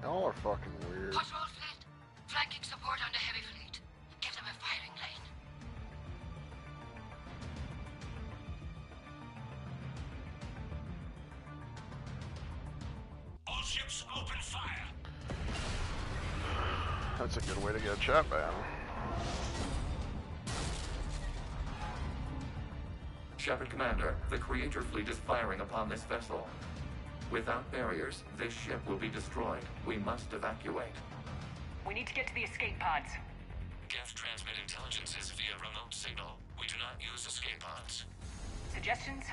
Y'all are fucking weird. Patrol fleet, flanking support on the heavy fleet. Give them a firing lane. All ships open fire. That's a good way to get a chat ban. Shepard Commander, the Creator fleet is firing upon this vessel. Without barriers, this ship will be destroyed. We must evacuate. We need to get to the escape pods. Geth transmit intelligences via remote signal. We do not use escape pods. Suggestions?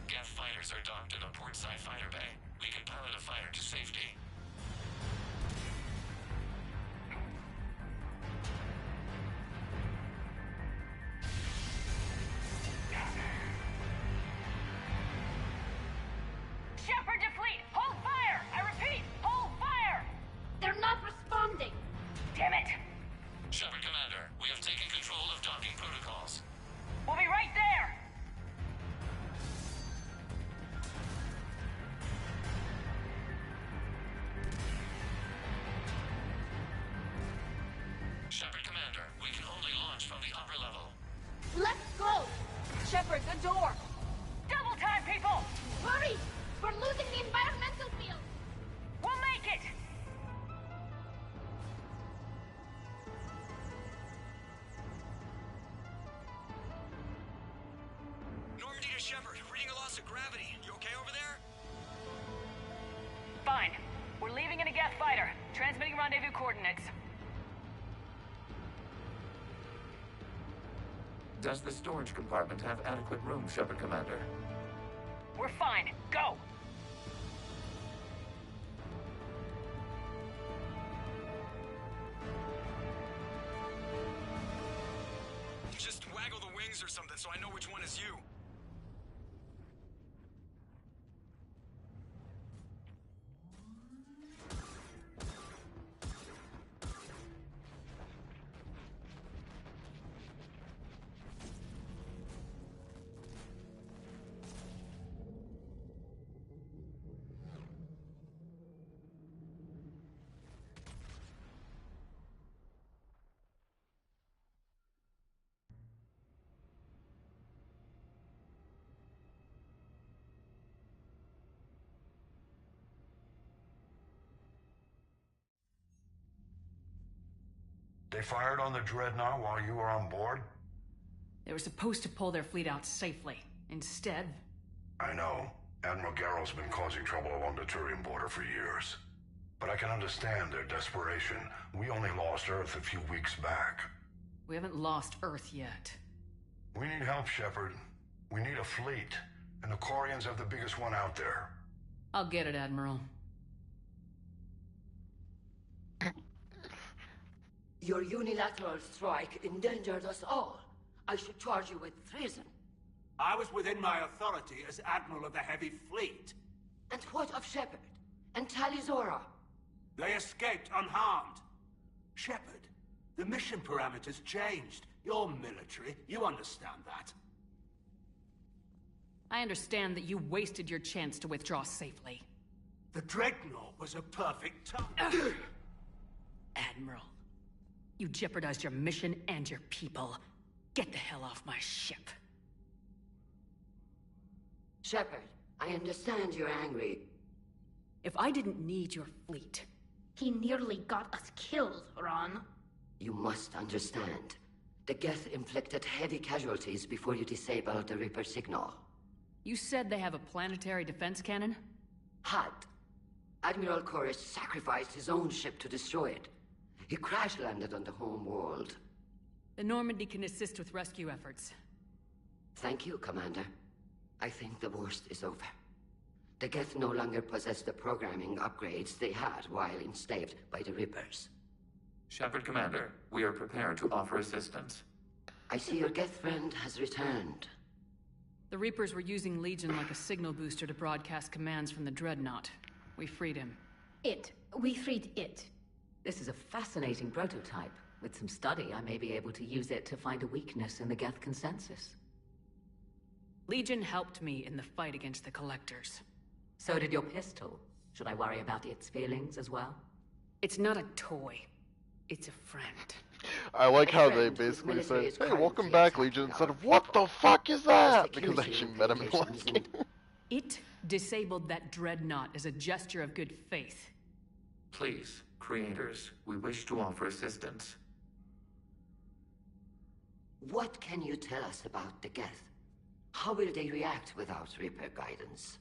Geth fighters are docked in a portside fighter bay. We can pilot a fighter to safety. Shepard to fleet! Hold fire! I repeat, hold fire! They're not responding. Damn it! Shepard Commander, we have taken control of docking protocols. We'll be right there! Shepard Commander, we can only launch from the upper level. Let's go. Shepard, the door! Double time, people! Hurry! We're losing the environmental field. We'll make it! Normandy to Shepard, reading a loss of gravity. You okay over there? Fine. We're leaving in a Geth fighter. Transmitting rendezvous coordinates. Does the storage compartment have adequate room, Shepard Commander? We're fine. Go! Just waggle the wings or something so I know which one is you. They fired on the Dreadnought while you were on board? They were supposed to pull their fleet out safely. Instead... I know. Admiral Garrow's been causing trouble along the Turian border for years. But I can understand their desperation. We only lost Earth a few weeks back. We haven't lost Earth yet. We need help, Shepard. We need a fleet. And the Corians have the biggest one out there. I'll get it, Admiral. Your unilateral strike endangered us all. I should charge you with treason. I was within my authority as Admiral of the Heavy Fleet. And what of Shepard? And Talizora? They escaped unharmed. Shepard, the mission parameters changed. You're military. You understand that. I understand that you wasted your chance to withdraw safely. The Dreadnought was a perfect target. Admiral, you jeopardized your mission and your people. Get the hell off my ship. Shepard, I understand you're angry. If I didn't need your fleet... He nearly got us killed, Ron. You must understand. The Geth inflicted heavy casualties before you disabled the Reaper signal. You said they have a planetary defense cannon? Had. Admiral Koresh sacrificed his own ship to destroy it. He crash-landed on the home world. The Normandy can assist with rescue efforts. Thank you, Commander. I think the worst is over. The Geth no longer possess the programming upgrades they had while enslaved by the Reapers. Shepard Commander, we are prepared to offer assistance. I see your Geth friend has returned. The Reapers were using Legion like a signal booster to broadcast commands from the Dreadnought. We freed him. We freed it. This is a fascinating prototype. With some study, I may be able to use it to find a weakness in the Geth consensus. Legion helped me in the fight against the Collectors. So did your pistol. Should I worry about its feelings as well? It's not a toy. It's a friend. I like how they basically say, hey, welcome back, Legion, instead of, what the fuck is that? Because they actually met him in the last game. It disabled that Dreadnought as a gesture of good faith. Please, creators, we wish to offer assistance. What can you tell us about the Geth? How will they react without Reaper guidance?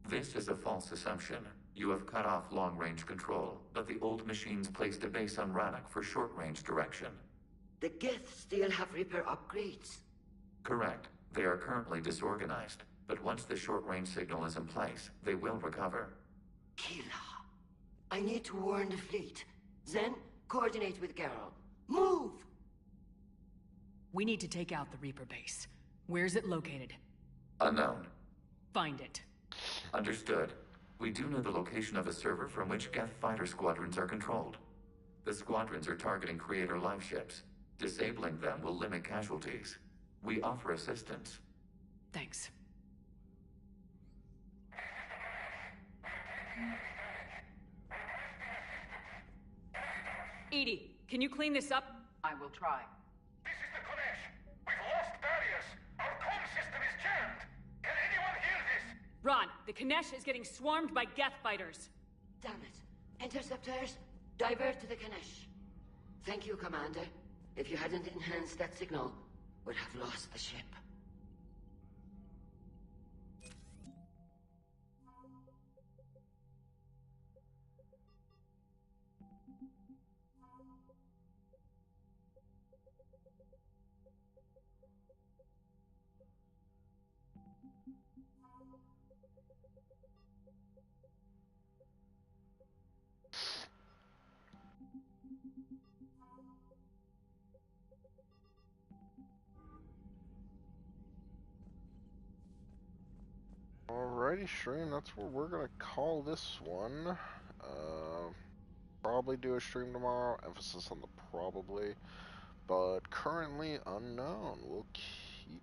This is a false assumption. You have cut off long-range control, but the old machines placed a base on Rannoch for short-range direction. The Geth still have Reaper upgrades? Correct. They are currently disorganized, but once the short-range signal is in place, they will recover. Kila, I need to warn the fleet. Then, coordinate with Geralt. Move! We need to take out the Reaper base. Where's it located? Unknown. Find it. Understood. We do know the location of a server from which Geth fighter squadrons are controlled. The squadrons are targeting Creator live ships. Disabling them will limit casualties. We offer assistance. Thanks. Edie, can you clean this up? I will try. This is the Konesh. We've lost barriers. Our comm system is jammed. Can anyone hear this? Ron, the Kanesh is getting swarmed by Geth fighters. Damn it. Interceptors, divert to the Kanesh. Thank you, Commander. If you hadn't enhanced that signal, we'd have lost the ship. Alrighty, stream, that's what we're gonna call this one. Probably do a stream tomorrow, emphasis on the probably, but currently unknown. We'll keep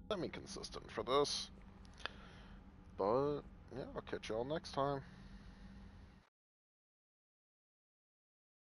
semi-consistent for this, but yeah, I'll catch y'all next time.